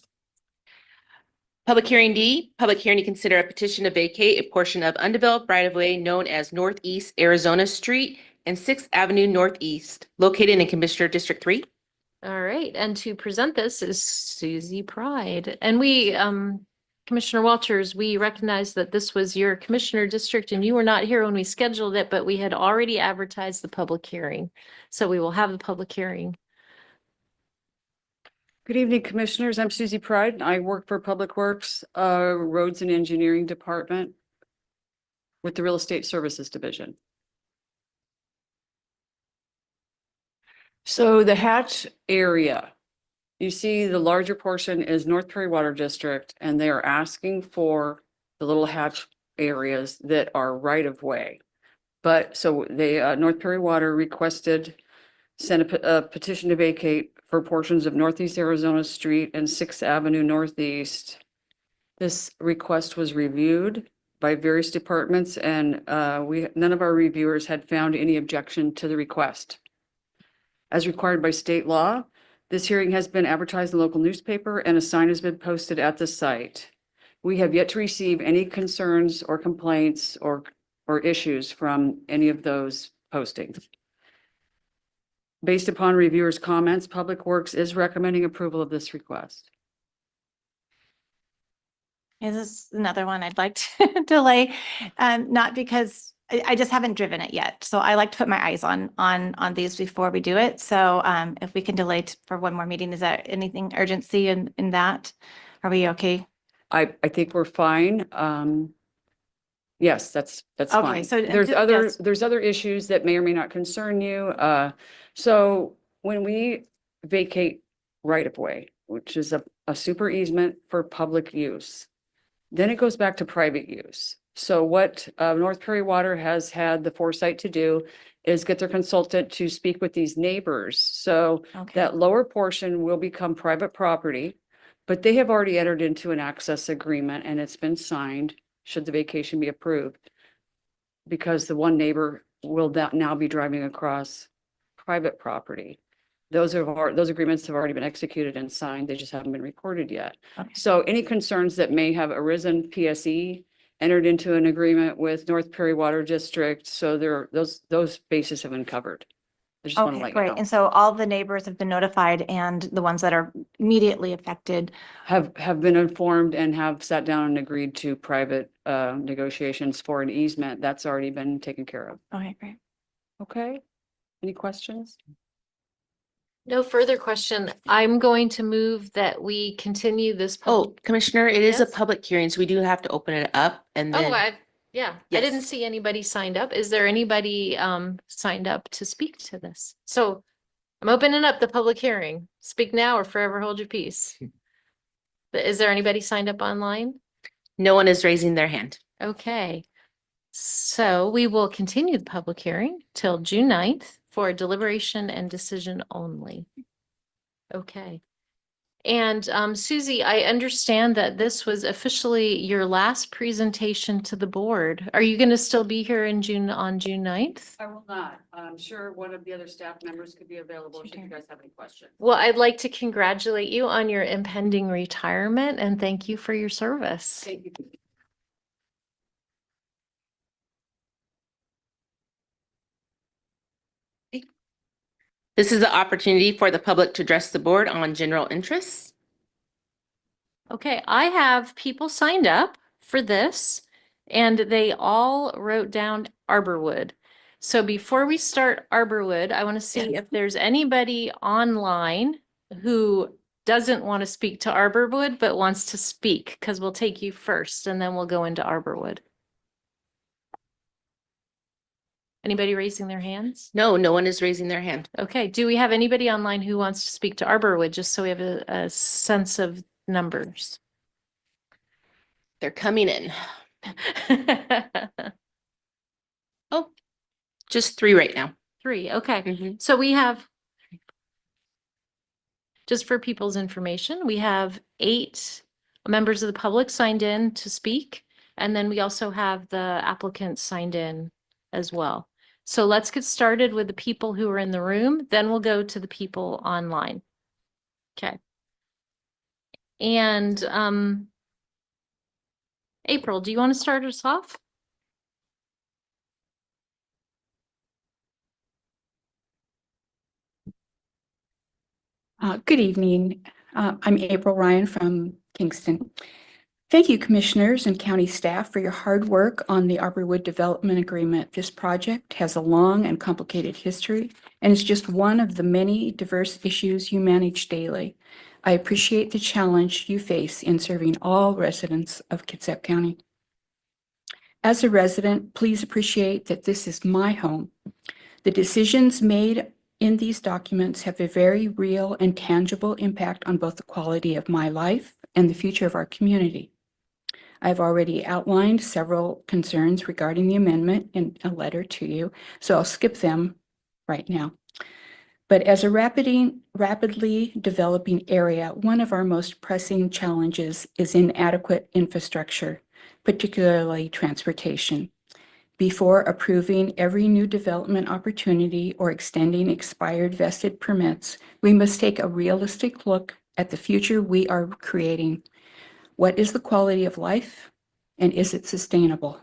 Public hearing D, public hearing to consider a petition to vacate a portion of undeveloped right-of-way known as Northeast Arizona Street and 6th Avenue Northeast, located in Commissioner District 3. All right, and to present this is Susie Pride. And we, Commissioner Walters, we recognize that this was your commissioner district and you were not here when we scheduled it, but we had already advertised the public hearing. So we will have the public hearing Good evening, Commissioners. I'm Susie Pride. And I work for Public Works, Roads and Engineering Department with the Real Estate Services Division. So the Hatch area, you see the larger portion is North Prairie Water District, and they are asking for the little Hatch areas that are right of way. But so they, North Prairie Water requested, sent a petition to vacate for portions of Northeast Arizona Street and 6th Avenue Northeast. This request was reviewed by various departments, and none of our reviewers had found any objection to the request. As required by state law, this hearing has been advertised in the local newspaper and a sign has been posted at the site. We have yet to receive any concerns or complaints or issues from any of those postings. Based upon reviewers' comments, Public Works is recommending approval of this request. This is another one I'd like to delay, not because I just haven't driven it yet. So I like to put my eyes on these before we do it. So if we can delay for one more meeting, is there anything urgency in that? Are we okay? I think we're fine. Yes, that's Okay, fine. so There's yes. other issues that may or may not concern you. So when we vacate right of way, which is a super easement for public use, then it goes back to private use. So what North Prairie Water has had the foresight to do is get their consultant to speak with these neighbors. So Okay. that lower portion will become private property, but they have already entered into an access agreement and it's been signed should the vacation be approved. Because the one neighbor will now be driving across private property. Those agreements have already been executed and signed. They just haven't been recorded yet. Okay. So any concerns that may have arisen, PSE entered into an agreement with North Prairie Water District. So those bases have been covered. I just want to Okay, let you great. know. And so all the neighbors have been notified and the ones that are immediately affected. Have been informed and have sat down and agreed to private negotiations for an easement. That's already been taken care of. Okay, great. Okay. Any questions? No further question. I'm going to move that we continue this. Oh, Commissioner, it is a Yes? public hearing, so we do have to open it up and Oh, then, yeah, I Yes. didn't see anybody signed up. Is there anybody signed up to speak to this? So I'm opening up the public hearing. Speak now or forever hold your peace. Is there anybody signed up online? no one is raising their hand. Okay. So we will continue the public hearing till June 9th for deliberation and decision only. Okay. And Susie, I understand that this was officially your last presentation to the board. Are you going to still be here on June 9th? I will not. I'm sure one of the other staff members could be available should you guys have any questions. Well, I'd like to congratulate you on your impending retirement and thank you for your service. Thank you. This is the opportunity for the public to address the board on general interests. Okay, I have people signed up for this and they all wrote down Arborwood. So before we start Arborwood, I want to see if there's anybody online who doesn't want to speak to Arborwood, but wants to speak, because we'll take you first and then we'll go into Arborwood. Anybody raising their hands? No, no one is raising their hand. Okay, do we have anybody online who wants to speak to Arborwood, just so we have a sense of numbers? They're coming in. Oh, just 3 right now. 3, okay. Mhm. So we have, just for people's information, we have 8 members of the public signed in to speak. And then we also have the applicants signed in as well. So let's get started with the people who are in the room, then we'll go to the people online. Okay. And April, do you want to start us off? Good evening. I'm April Ryan from Kingston. Thank you, commissioners and county staff, for your hard work on the Arborwood Development Agreement. This project has a long and complicated history and is just one of the many diverse issues you manage daily. I appreciate the challenge you face in serving all residents of Kitsap County. As a resident, please appreciate that this is my home. The decisions made in these documents have a very real and tangible impact on both the quality of my life and the future of our community. I've already outlined several concerns regarding the amendment in a letter to you, so I'll skip them right now. But as a rapidly developing area, one of our most pressing challenges is inadequate infrastructure, particularly transportation. Before approving every new development opportunity or extending expired vested permits, we must take a realistic look at the future we are creating. What is the quality of life, and is it sustainable?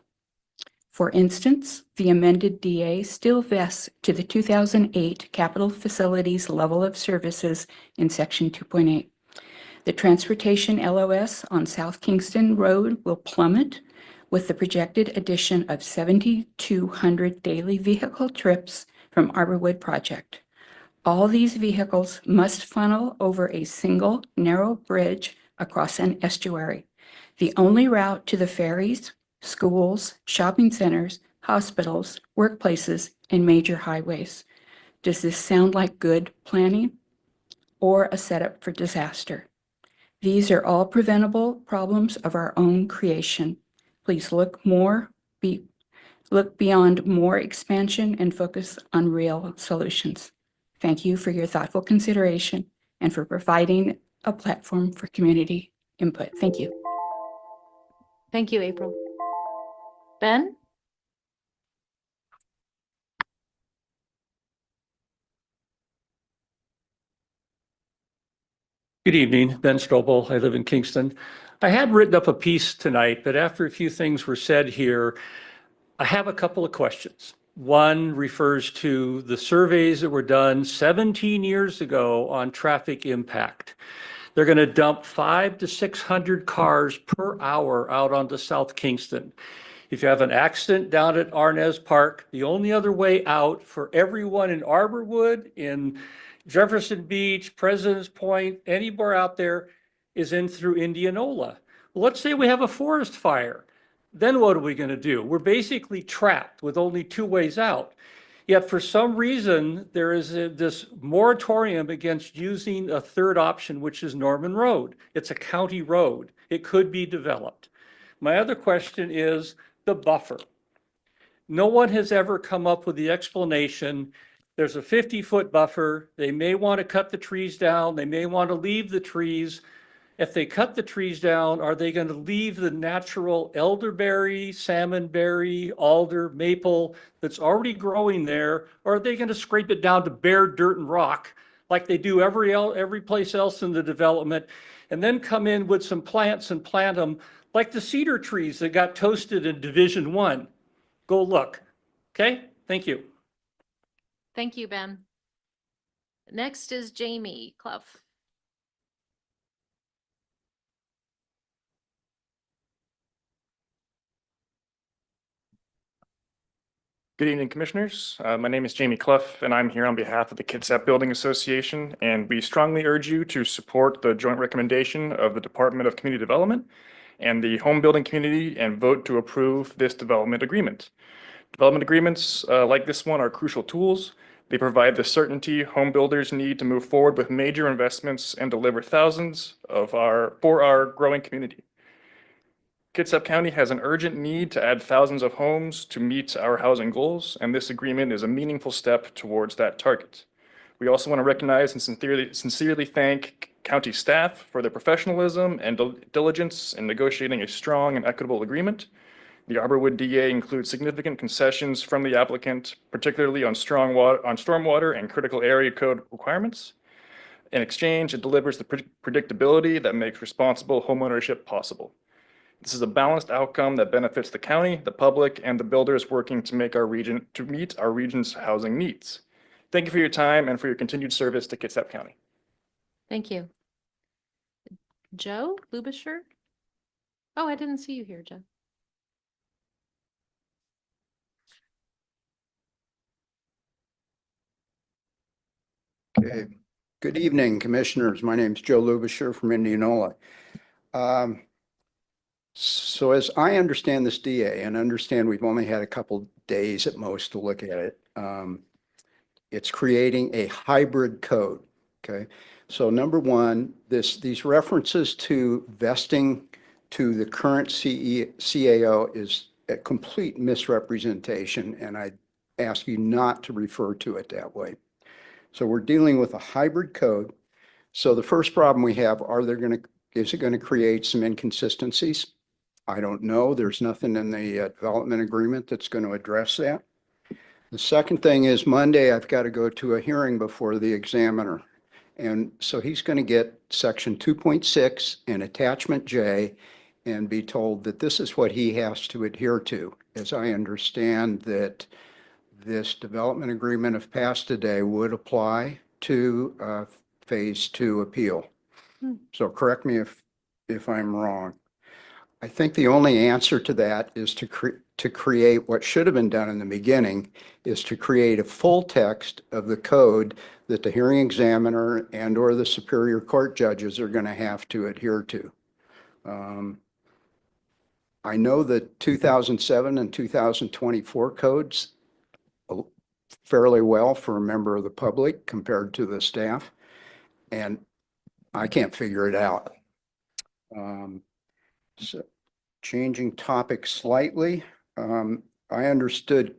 For instance, the amended DA still vests to the 2008 Capital Facilities Level of Services in Section 2.8. The transportation LOS on South Kingston Road will plummet with the projected addition of 7,200 daily vehicle trips from Arborwood project. All these vehicles must funnel over a single narrow bridge across an estuary, the only route to the ferries, schools, shopping centers, hospitals, workplaces, and major highways. Does this sound like good planning or a setup for disaster? These are all preventable problems of our own creation. Please look beyond more expansion and focus on real solutions. Thank you for your thoughtful consideration and for providing a platform for community input. Thank you. Thank you, April. Ben? Good evening, Ben Strobel. I live in Kingston. I had written up a piece tonight, but after a few things were said here, I have a couple of questions. One refers to the surveys that were done 17 years ago on traffic impact. They're going to dump 500 to 600 cars per hour out onto South Kingston. If you have an accident down at Arnez Park, the only other way out for everyone in Arborwood, in Jefferson Beach, President's Point, anywhere out there is in through Indianola. Well, let's say we have a forest fire. Then what are we going to do? We're basically trapped with only two ways out. Yet for some reason, there is this moratorium against using a third option, which is Norman Road. It's a county road. It could be developed. My other question is the buffer. No one has ever come up with the explanation. There's a 50-foot buffer. They may want to cut the trees down. They may want to leave the trees. If they cut the trees down, are they going to leave the natural elderberry, salmonberry, alder, maple that's already growing there? Or are they going to scrape it down to bare dirt and rock like they do every place else in the development, and then come in with some plants and plant them like the cedar trees that got toasted in Division 1? Go look. Okay, thank you. Thank you, Ben. Next is Jamie Clough. Good evening, Commissioners. My name is Jamie Clough, and I'm here on behalf of the Kitsap Building Association, and we strongly urge you to support the joint recommendation of the Department of Community Development and the home building community and vote to approve this development agreement. Development agreements like this one are crucial tools. They provide the certainty home builders need to move forward with major investments and deliver thousands for our growing community. Kitsap County has an urgent need to add thousands of homes to meet our housing goals, and this agreement is a meaningful step towards that target. We also want to recognize and sincerely thank county staff for their professionalism and diligence in negotiating a strong and equitable agreement. The Arborwood DA includes significant concessions from the applicant, particularly on stormwater and critical area code requirements. In exchange, it delivers the predictability that makes responsible homeownership possible. This is a balanced outcome that benefits the county, the public, and the builders working to meet our region's housing needs. Thank you for your time and for your continued service to Kitsap County. Thank you. Joe Lubisher? Oh, I didn't see you here, Joe. Okay. Good evening, Commissioners. My name is Joe Lubisher from Indianola. So as I understand this DA, and understand we've only had a couple days at most to look at it, it's creating a hybrid code, okay? So number one, these references to vesting to the current CAO is a complete misrepresentation, and I ask you not to refer to it that way. So we're dealing with a hybrid code. So the first problem we have, is it going to create some inconsistencies? I don't know. There's nothing in the development agreement that's going to address that. The second thing is Monday, I've got to go to a hearing before the examiner. And so he's going to get section 2.6 and attachment J and be told that this is what he has to adhere to. As I understand that this development agreement, if passed today, would apply to phase 2 appeal. So correct me if I'm wrong. I think the only answer to that is to create what should have been done in the beginning, is to create a full text of the code that the hearing examiner and or the Superior Court judges are going to have to adhere to. I know the 2007 and 2024 codes fairly well for a member of the public compared to the staff, and I can't figure it out. So changing topic slightly, I understood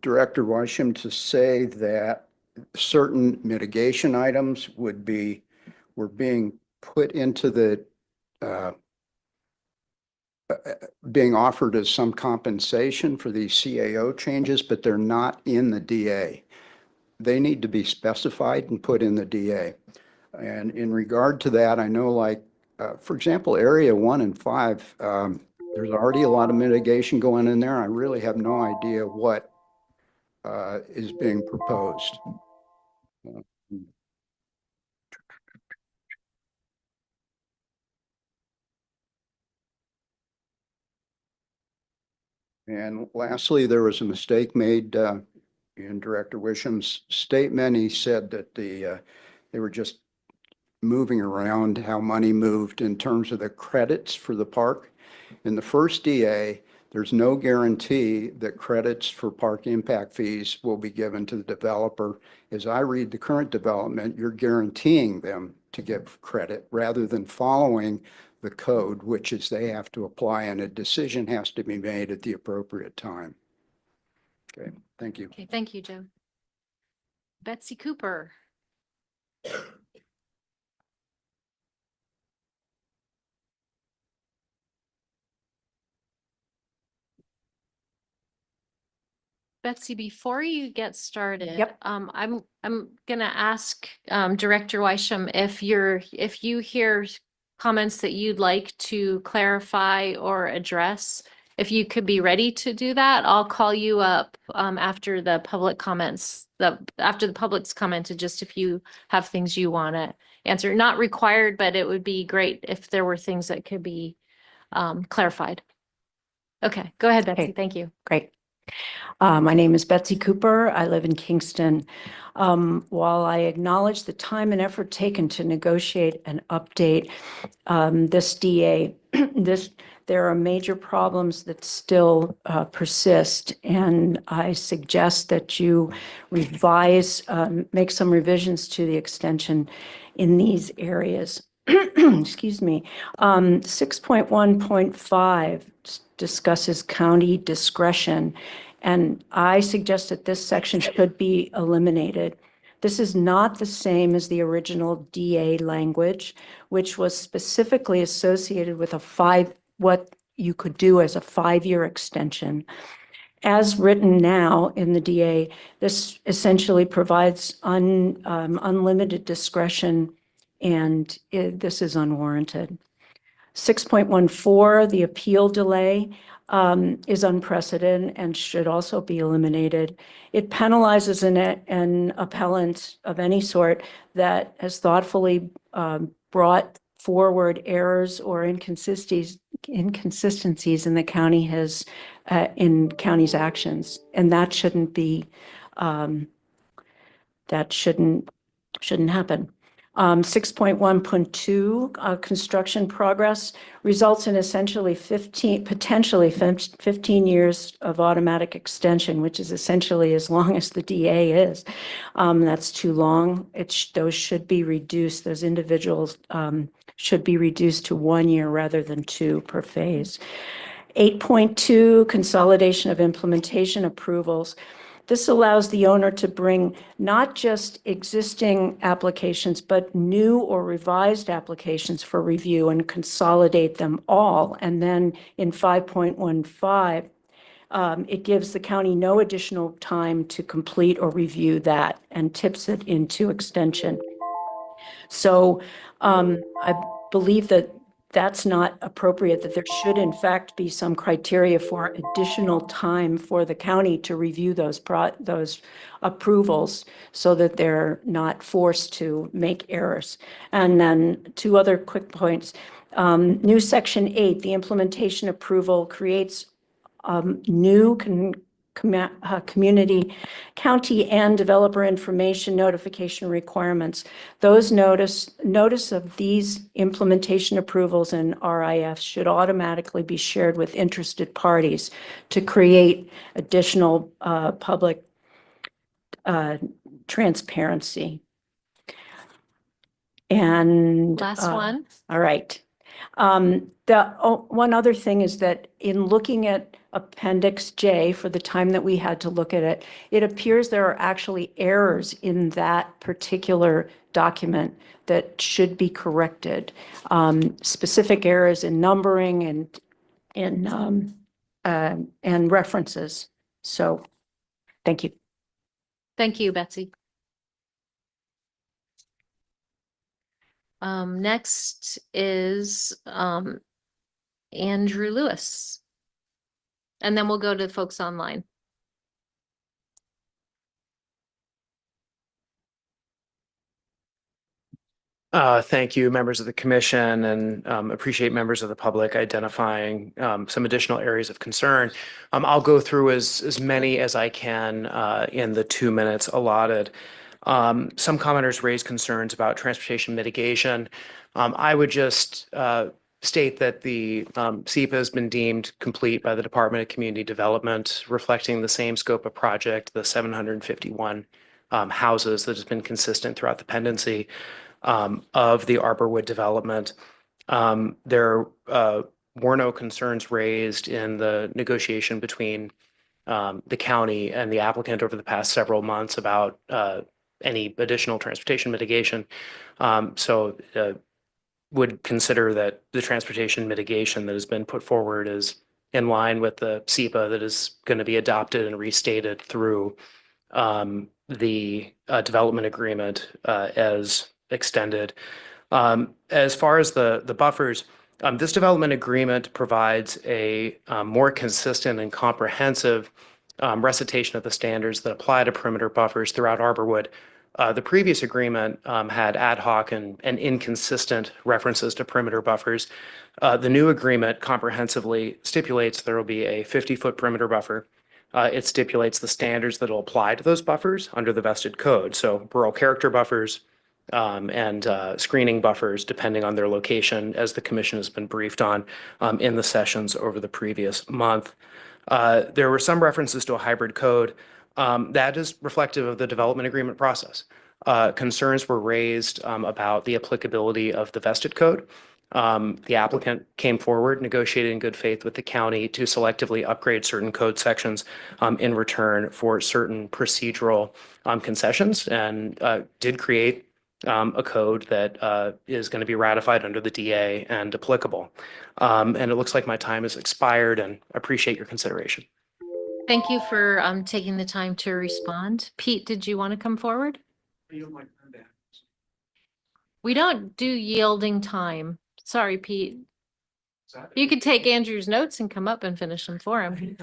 Director Washam to say that certain mitigation items were being put into the being offered as some compensation for these CAO changes, but they're not in the DA. They need to be specified and put in the DA. And in regard to that, I know, like, for example, area 1 and 5, there's already a lot of mitigation going in there. I really have no idea what is being proposed. And lastly, there was a mistake made in Director Wisham's statement. He said that they were just moving around how money moved in terms of the credits for the park. In the first DA, there's no guarantee that credits for park impact fees will be given to the developer. As I read the current development, you're guaranteeing them to give credit rather than following the code, which is they have to apply and a decision has to be made at the appropriate time. Okay, thank you. Okay, thank you, Joe. Betsy Cooper. Betsy, before you get started, Yep. I'm gonna ask Director Wisham if you hear comments that you'd like to clarify or address, if you could be ready to do that. I'll call you up after the public comments, after the public's commented, just if you have things you want to answer. Not required, but it would be great if there were things that could be clarified. Okay, go ahead, Betsy. Okay. Thank you. Great. My name is Betsy Cooper. I live in Kingston. While I acknowledge the time and effort taken to negotiate and update this DA, there are major problems that still persist, and I suggest that you revise, make some revisions to the extension in these areas. Excuse me. 6.1.5 discusses county discretion, and I suggest that this section should be eliminated. This is not the same as the original DA language, which was specifically associated with what you could do as a 5-year extension. As written now in the DA, this essentially provides unlimited discretion, and this is unwarranted. 6.14, the appeal delay is unprecedented and should also be eliminated. It penalizes an appellant of any sort that has thoughtfully brought forward errors or inconsistencies in the county in county's actions, and that shouldn't be that shouldn't happen. 6.1.2, construction progress results in essentially 15 years of automatic extension, which is essentially as long as the DA is. That's too long. Those should be reduced. Those individuals should be reduced to 1 year rather than 2 per phase. 8.2, consolidation of implementation approvals. This allows the owner to bring not just existing applications, but new or revised applications for review and consolidate them all. And then in 5.15, it gives the county no additional time to complete or review that and tips it into extension. So I believe that that's not appropriate, that there should in fact be some criteria for additional time for the county to review those approvals so that they're not forced to make errors. And then 2 other quick points. New section 8, the implementation approval creates new community, county and developer information notification requirements. Those notice of these implementation approvals and RIFs should automatically be shared with interested parties to create additional public transparency. And Last one. All right. One other thing is that in looking at Appendix J for the time that we had to look at it, it appears there are actually errors in that particular document that should be corrected. Specific errors in numbering and references. So, thank you. Thank you, Betsy. Next is Andrew Lewis. And then we'll go to folks online. Thank you, members of the commission, and appreciate members of the public identifying some additional areas of concern. I'll go through as many as I can in the 2 minutes allotted. Some commenters raised concerns about transportation mitigation. I would just state that the SEPA has been deemed complete by the Department of Community Development, reflecting the same scope of project, the 751 houses that has been consistent throughout the pendency of the Arborwood development. There were no concerns raised in the negotiation between the county and the applicant over the past several months about any additional transportation mitigation. Would consider that the transportation mitigation that has been put forward is in line with the SEPA that is going to be adopted and restated through the development agreement as extended. As far as the buffers, this development agreement provides a more consistent and comprehensive recitation of the standards that apply to perimeter buffers throughout Arborwood. The previous agreement had ad hoc and inconsistent references to perimeter buffers. The new agreement comprehensively stipulates there will be a 50-foot perimeter buffer. It stipulates the standards that will apply to those buffers under the vested code. So rural character buffers and screening buffers, depending on their location, as the commission has been briefed on in the sessions over the previous month. There were some references to a hybrid code. That is reflective of the development agreement process. Concerns were raised about the applicability of the vested code. The applicant came forward, negotiated in good faith with the county to selectively upgrade certain code sections in return for certain procedural concessions, and did create a code that is going to be ratified under the DA and applicable. And it looks like my time has expired, and appreciate your consideration. Thank you for taking the time to respond. Pete, did you want to come forward? We don't do yielding time. Sorry, Pete. You could take Andrew's notes and come up and finish them for him.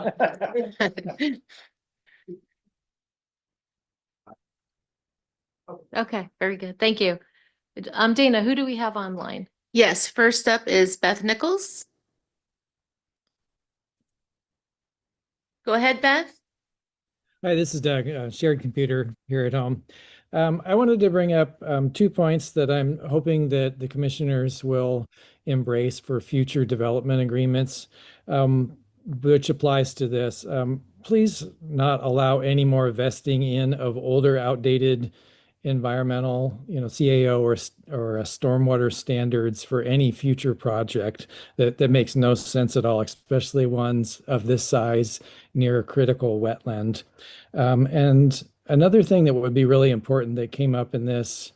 Okay, very good. Thank you. Dana, who do we have online? Yes, first up is Beth Nichols. Go ahead, Beth. Hi, this is Doug, shared computer here at home. I wanted to bring up 2 points that I'm hoping that the commissioners will embrace for future development agreements, which applies to this. Please not allow any more vesting in of older, outdated environmental, CAO or stormwater standards for any future project. That makes no sense at all, especially ones of this size near a critical wetland. And another thing that would be really important that came up in this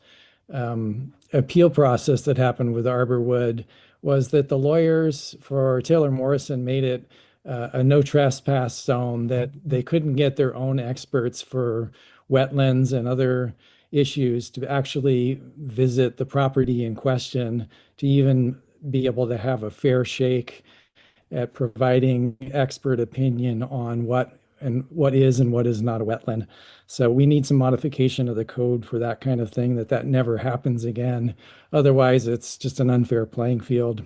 appeal process that happened with Arborwood was that the lawyers for Taylor Morrison made it a no trespass zone, that they couldn't get their own experts for wetlands and other issues to actually visit the property in question to even be able to have a fair shake at providing expert opinion on what is and what is not a wetland. So we need some modification of the code for that kind of thing, that never happens again. Otherwise, it's just an unfair playing field.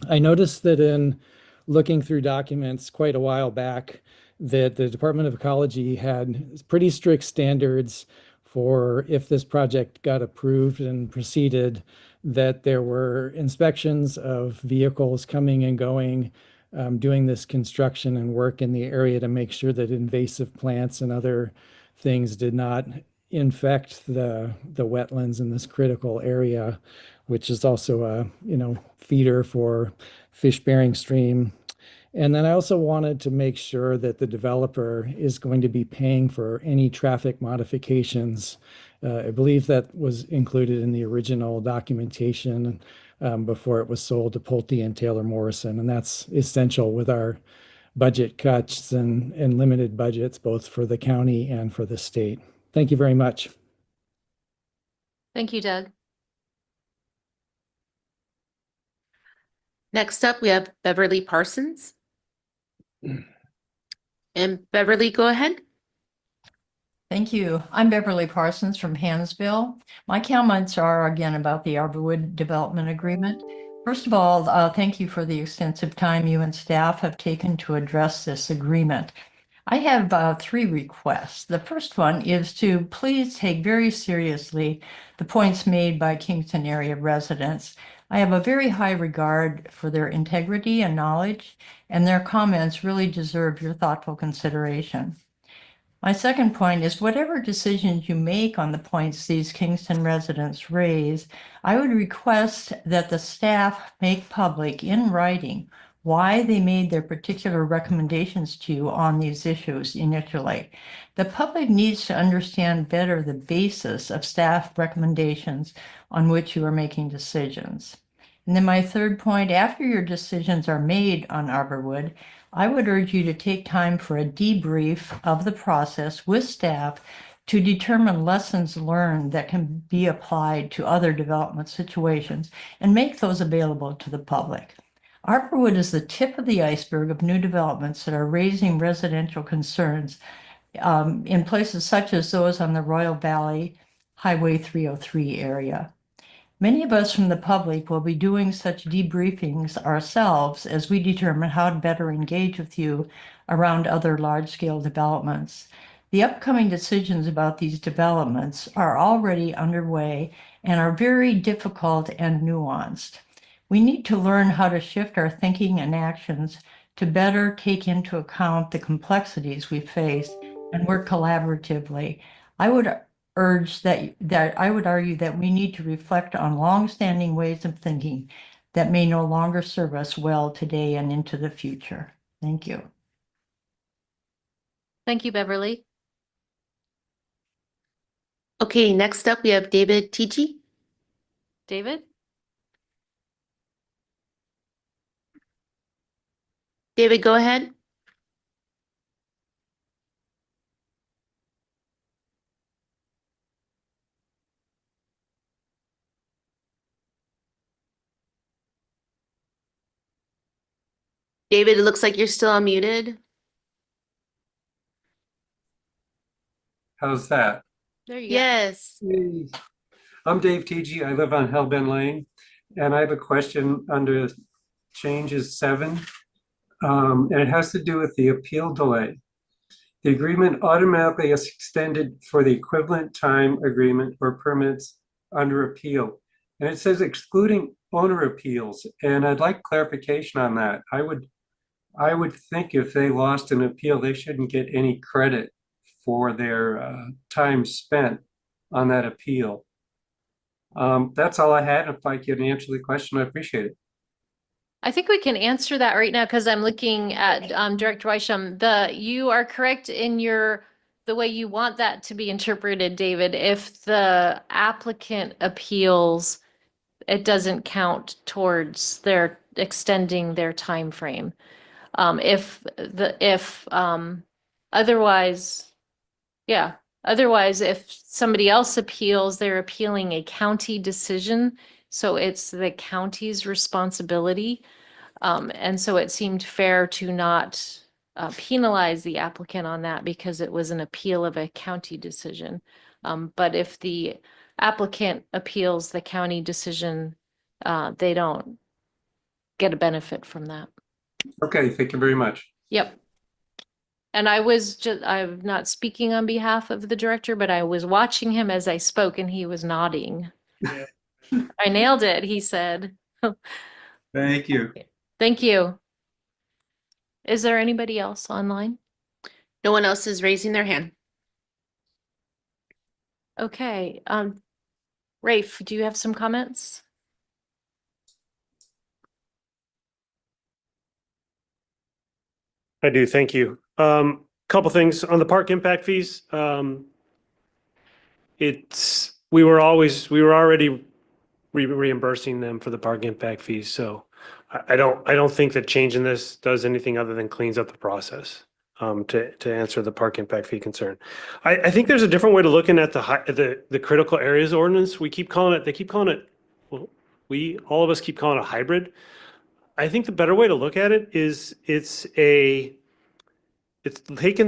I noticed that in looking through documents quite a while back, that the Department of Ecology had pretty strict standards for if this project got approved and proceeded, that there were inspections of vehicles coming and going, doing this construction and work in the area to make sure that invasive plants and other things did not infect the wetlands in this critical area, which is also a feeder for fish-bearing stream. And then I also wanted to make sure that the developer is going to be paying for any traffic modifications. I believe that was included in the original documentation before it was sold to Pulte and Taylor Morrison. And that's essential with our budget cuts and limited budgets, both for the county and for the state. Thank you very much. Thank you, Doug. Next up, we have Beverly Parsons. And Beverly, go ahead. Thank you. I'm Beverly Parsons from Hansville. My comments are again about the Arborwood Development Agreement. First of all, thank you for the extensive time you and staff have taken to address this agreement. I have 3 requests. The first one is to please take very seriously the points made by Kingston area residents. I have a very high regard for their integrity and knowledge, and their comments really deserve your thoughtful consideration. My second point is whatever decisions you make on the points these Kingston residents raise, I would request that the staff make public in writing why they made their particular recommendations to you on these issues initially. The public needs to understand better the basis of staff recommendations on which you are making decisions. And then my third point, after your decisions are made on Arborwood, I would urge you to take time for a debrief of the process with staff to determine lessons learned that can be applied to other development situations and make those available to the public. Arborwood is the tip of the iceberg of new developments that are raising residential concerns in places such as those on the Royal Valley Highway 303 area. Many of us from the public will be doing such debriefings ourselves as we determine how to better engage with you around other large-scale developments. The upcoming decisions about these developments are already underway and are very difficult and nuanced. We need to learn how to shift our thinking and actions to better take into account the complexities we face and work collaboratively. I would urge that I would argue that we need to reflect on long-standing ways of thinking that may no longer serve us well today and into the future. Thank you. Thank you, Beverly. Okay, next up we have David Teegee. David? David, go ahead. David, it looks like you're still unmuted. How's that? There you go. Yes. I'm Dave Teegee. I live on Hellbend Lane, and I have a question under changes 7, and it has to do with the appeal delay. the agreement automatically is extended for the equivalent time agreement or permits under appeal. And it says excluding owner appeals, and I'd like clarification on that. I would think if they lost an appeal, they shouldn't get any credit for their time spent on that appeal. That's all I had. If I can answer the question, I appreciate it. I think we can answer that right now because I'm looking at Director Weisham. You are correct in the way you want that to be interpreted, David. If the applicant appeals, it doesn't count towards their extending their time frame. Otherwise, yeah. Otherwise, if somebody else appeals, they're appealing a county decision. So it's the county's responsibility. And so it seemed fair to not penalize the applicant on that because it was an appeal of a county decision. But if the applicant appeals the county decision, they don't get a benefit from that. Okay, thank you very much. Yep. And I'm not speaking on behalf of the director, but I was watching him as I spoke and he was nodding. I nailed it, he said. Thank you. Thank you. Is there anybody else online? No one else is raising their hand. Okay, Rafe, do you have some comments? I do, thank you. Couple things on the park impact fees. We were already reimbursing them for the park impact fees, so I don't think that changing this does anything other than cleans up the process. To answer the park impact fee concern, I think there's a different way to looking at the critical areas ordinance. They keep calling it. Well, all of us keep calling it a hybrid. I think the better way to look at it is it's taken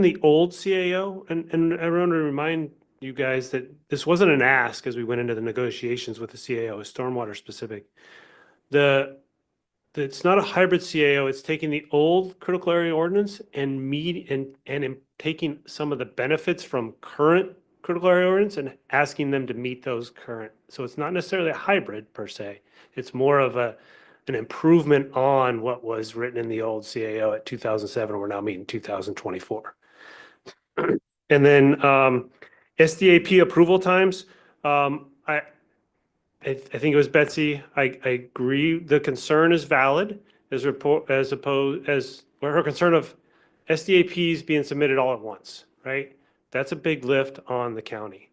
the old CAO, and I want to remind you guys that this wasn't an ask as we went into the negotiations with the CAO, it's stormwater specific. It's not a hybrid CAO, it's taking the old critical area ordinance and taking some of the benefits from current critical area ordinance and asking them to meet those current. So it's not necessarily a hybrid per se. It's more of an improvement on what was written in the old CAO at 2007. We're now meeting 2024. And then SDAP approval times. I think it was Betsy. I agree. The concern is valid as her concern of SDAPs being submitted all at once, right? That's a big lift on the county.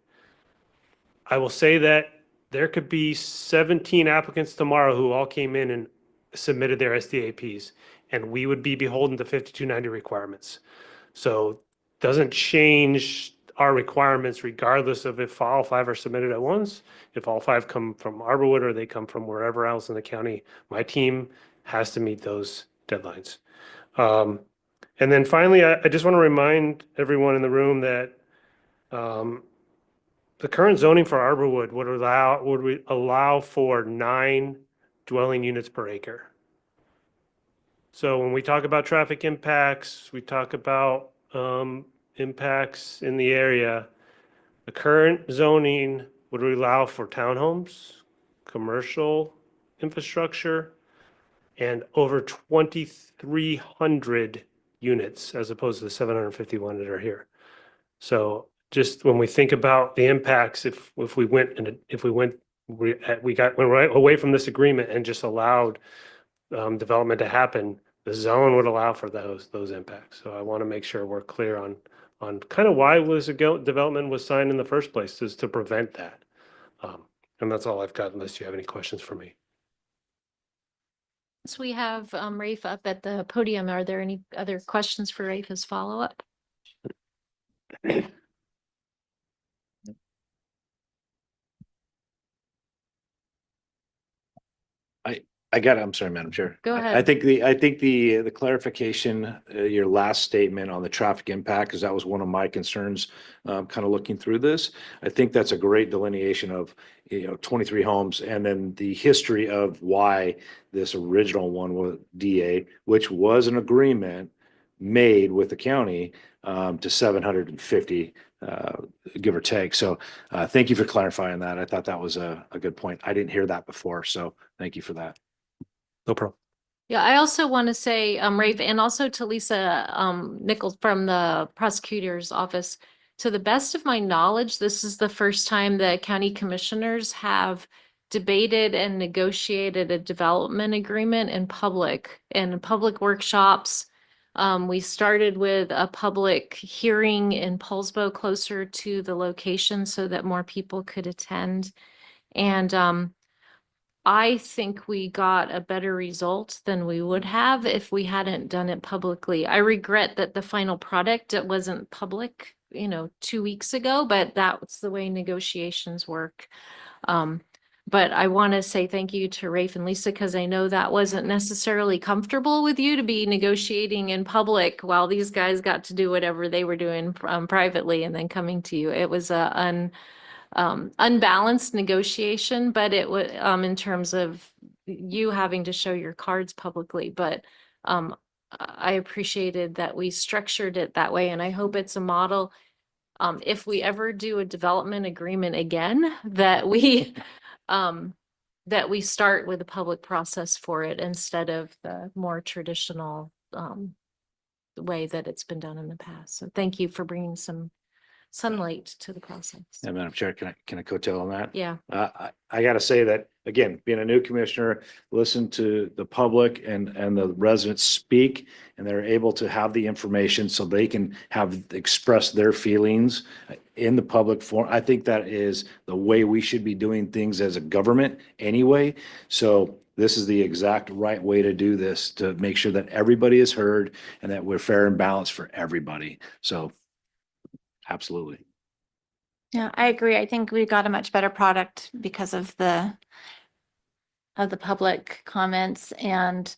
I will say that there could be 17 applicants tomorrow who all came in and submitted their SDAPs, and we would be beholden to 5290 requirements. So doesn't change our requirements regardless of if all 5 are submitted at once. If all 5 come from Arborwood or they come from wherever else in the county, my team has to meet those deadlines. And then finally, I just want to remind everyone in the room that the current zoning for Arborwood would allow for 9 dwelling units per acre. So when we talk about traffic impacts, we talk about impacts in the area, the current zoning would allow for townhomes, commercial infrastructure, and over 2,300 units as opposed to the 751 that are here. So just when we think about the impacts, if we went right away from this agreement and just allowed development to happen, the zone would allow for those impacts. So I want to make sure we're clear on kind of why development was signed in the first place, is to prevent that. And that's all I've got, unless you have any questions for me. Since we have Rafe up at the podium, are there any other questions for Rafe as follow-up? I'm sorry, Madam Chair. Go ahead. I think the clarification, your last statement on the traffic impact, because that was one of my concerns, kind of looking through this. I think that's a great delineation of, 23 homes, and then the history of why this original one was DA, which was an agreement made with the county to 750, give or take. So thank you for clarifying that. I thought that was a good point. I didn't hear that before, so thank you for that. No problem. Yeah, I also want to say, Rafe, and also to Lisa Nichols from the prosecutor's office, to the best of my knowledge, this is the first time that county commissioners have debated and negotiated a development agreement in public workshops. We started with a public hearing in Poulsbo closer to the location so that more people could attend. And I think we got a better result than we would have if we hadn't done it publicly. I regret that the final product, it wasn't public, 2 weeks ago, but that's the way negotiations work. But I want to say thank you to Rafe and Lisa, because I know that wasn't necessarily comfortable with you to be negotiating in public while these guys got to do whatever they were doing privately and then coming to you. It was a unbalanced negotiation, but it was in terms of you having to show your cards publicly. But I appreciated that we structured it that way, and I hope it's a model. If we ever do a development agreement again, that we start with a public process for it instead of the more traditional way that it's been done in the past. So thank you for bringing some sunlight to the process. Yeah, Madam Chair, can I coattail on that? Yeah. I got to say that, again, being a new commissioner, listen to the public and the residents speak, and they're able to have the information so they can express their feelings in the public forum. I think that is the way we should be doing things as a government anyway. So this is the exact right way to do this, to make sure that everybody is heard and that we're fair and balanced for everybody. So absolutely. Yeah, I agree. I think we got a much better product because of the public comments and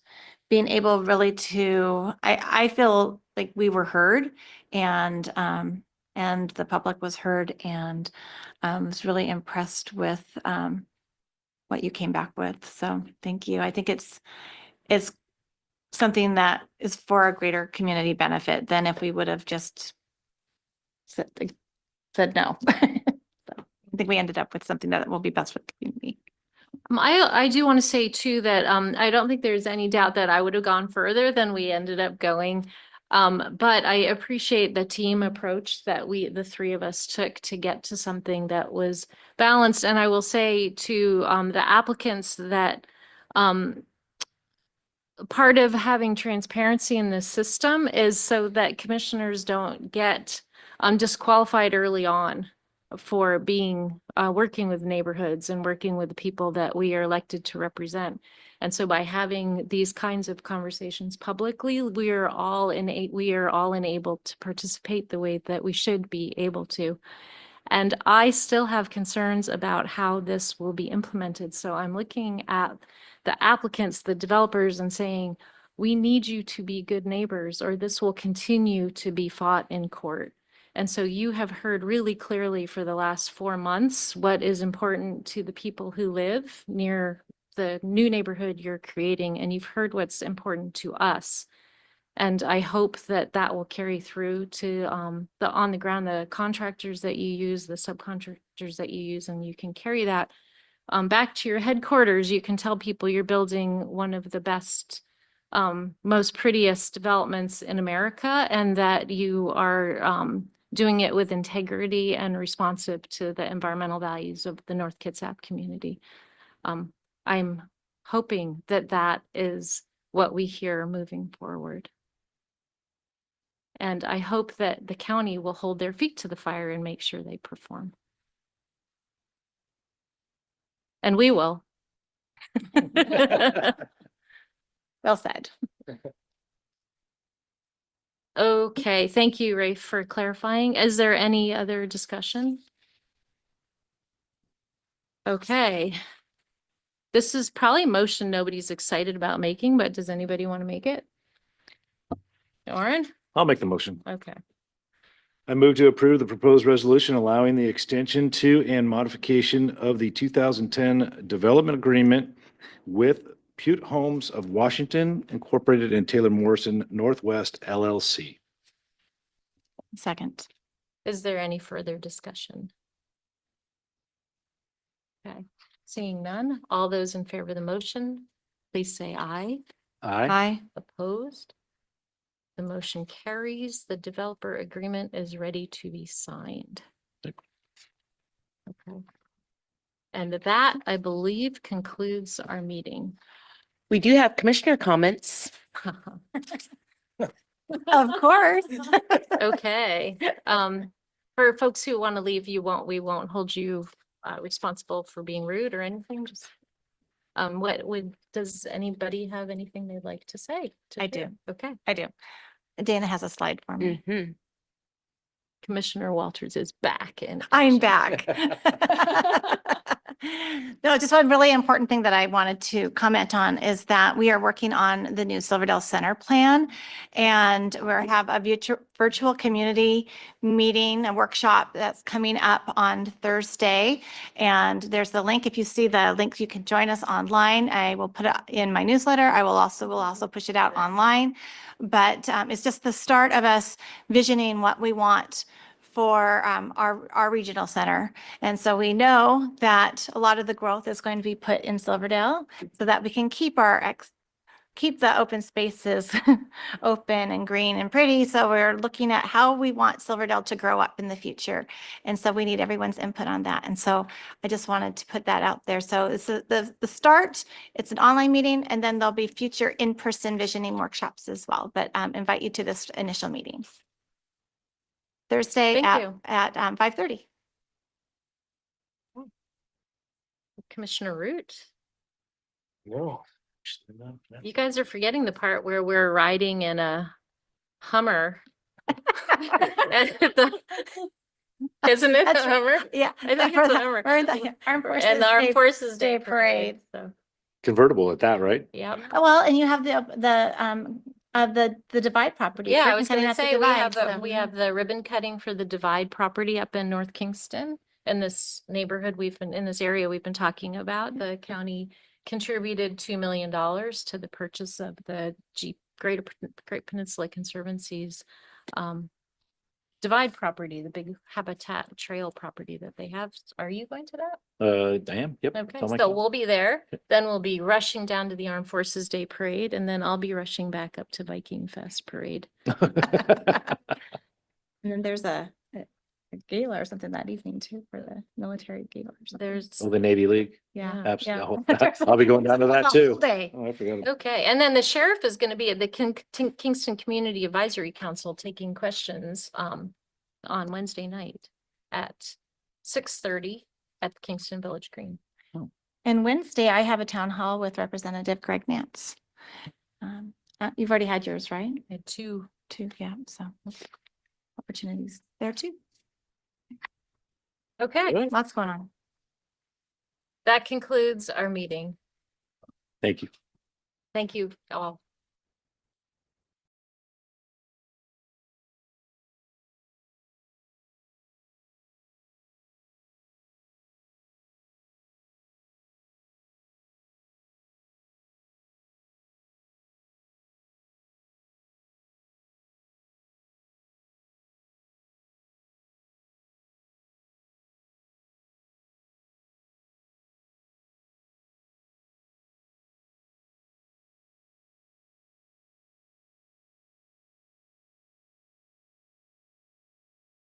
being able really to, I feel like we were heard, and the public was heard, and was really impressed with what you came back with. So thank you. I think it's something that is for a greater community benefit than if we would have just said no. So I think we ended up with something that will be best for the community. I do want to say too that I don't think there's any doubt that I would have gone further than we ended up going. But I appreciate the team approach that the three of us took to get to something that was balanced. And I will say to the applicants that part of having transparency in this system is so that commissioners don't get disqualified early on for being working with neighborhoods and working with the people that we are elected to represent. And so by having these kinds of conversations publicly, we are all enabled to participate the way that we should be able to. And I still have concerns about how this will be implemented. So I'm looking at the applicants, the developers, and saying, we need you to be good neighbors, or this will continue to be fought in court. And so you have heard really clearly for the last 4 months what is important to the people who live near the new neighborhood you're creating, and you've heard what's important to us. And I hope that that will carry through to the on the ground, the contractors that you use, the subcontractors that you use, and you can carry that back to your headquarters. You can tell people you're building one of the best, most prettiest developments in America, and that you are doing it with integrity and responsive to the environmental values of the North Kitsap community. I'm hoping that that is what we hear moving forward. And I hope that the county will hold their feet to the fire and make sure they perform. And we will. Well said. Okay, thank you, Rafe, for clarifying. Is there any other discussion? Okay. This is probably a motion nobody's excited about making, but does anybody want to make it? Oran? I'll make the motion. Okay. I move to approve the proposed resolution allowing the extension to and modification of the 2010 development agreement with Pute Homes of Washington Incorporated and Taylor Morrison Northwest LLC. Second. Is there any further discussion? Okay, seeing none, all those in favor of the motion, please say aye. Aye. Opposed? The motion carries. The developer agreement is ready to be signed. Okay. And that, I believe, concludes our meeting. We do have commissioner comments. Of course. Okay, for folks who want to leave, we won't hold you responsible for being rude or anything, just does anybody have anything they'd like to say? I do. Okay. I do. Dana has a slide for me. Commissioner Walters is back and I'm back. No, just one really important thing that I wanted to comment on is that we are working on the new Silverdale Center plan. And we have a virtual community meeting, a workshop that's coming up on Thursday. And there's the link. If you see the link, you can join us online. I will put it in my newsletter. I will also push it out online. But it's just the start of us visioning what we want for our regional center. And so we know that a lot of the growth is going to be put in Silverdale so that we can keep the open spaces open and green and pretty. So we're looking at how we want Silverdale to grow up in the future. And so we need everyone's input on that. And so I just wanted to put that out there. So it's the start, it's an online meeting, and then there'll be future in-person visioning workshops as well. But invite you to this initial meeting. Thursday at 5:30. Commissioner Root, No. you guys are forgetting the part where we're riding in a Hummer. Isn't it a Hummer? Yeah. I think it's a Hummer. We're in the Armed Forces Day Parade. So, Convertible at that, right? yeah. Well, and you have the Divide property. Yeah, I ribbon was cutting going to at the say, Divide, we have the ribbon cutting for the Divide property up in North Kingston. In this neighborhood, in this area we've been talking about, the county contributed $2 million to the purchase of the Great Peninsula Conservancy's Divide property, the big habitat trail property that they have. Are you going to that? I am. Yep. Okay, Something like so that. we'll be there. Then we'll be rushing down to the Armed Forces Day Parade, and then I'll be rushing back up to Viking Fest Parade. And then there's a gala or something that evening too for the military gala or something. There's The Navy League. Yeah. Absolutely. Yeah. I'll be going down to that The too. whole day. Oh, I forgot. okay, and then the sheriff is going to be at the Kingston Community Advisory Council taking questions on Wednesday night at 6:30 at the Kingston Village Green. And Wednesday, I have a town hall with Representative Greg Nance. You've already had yours, right? I had two, yeah. So opportunities there too. Okay, Lots going on. that concludes our meeting. Thank you. Thank you all.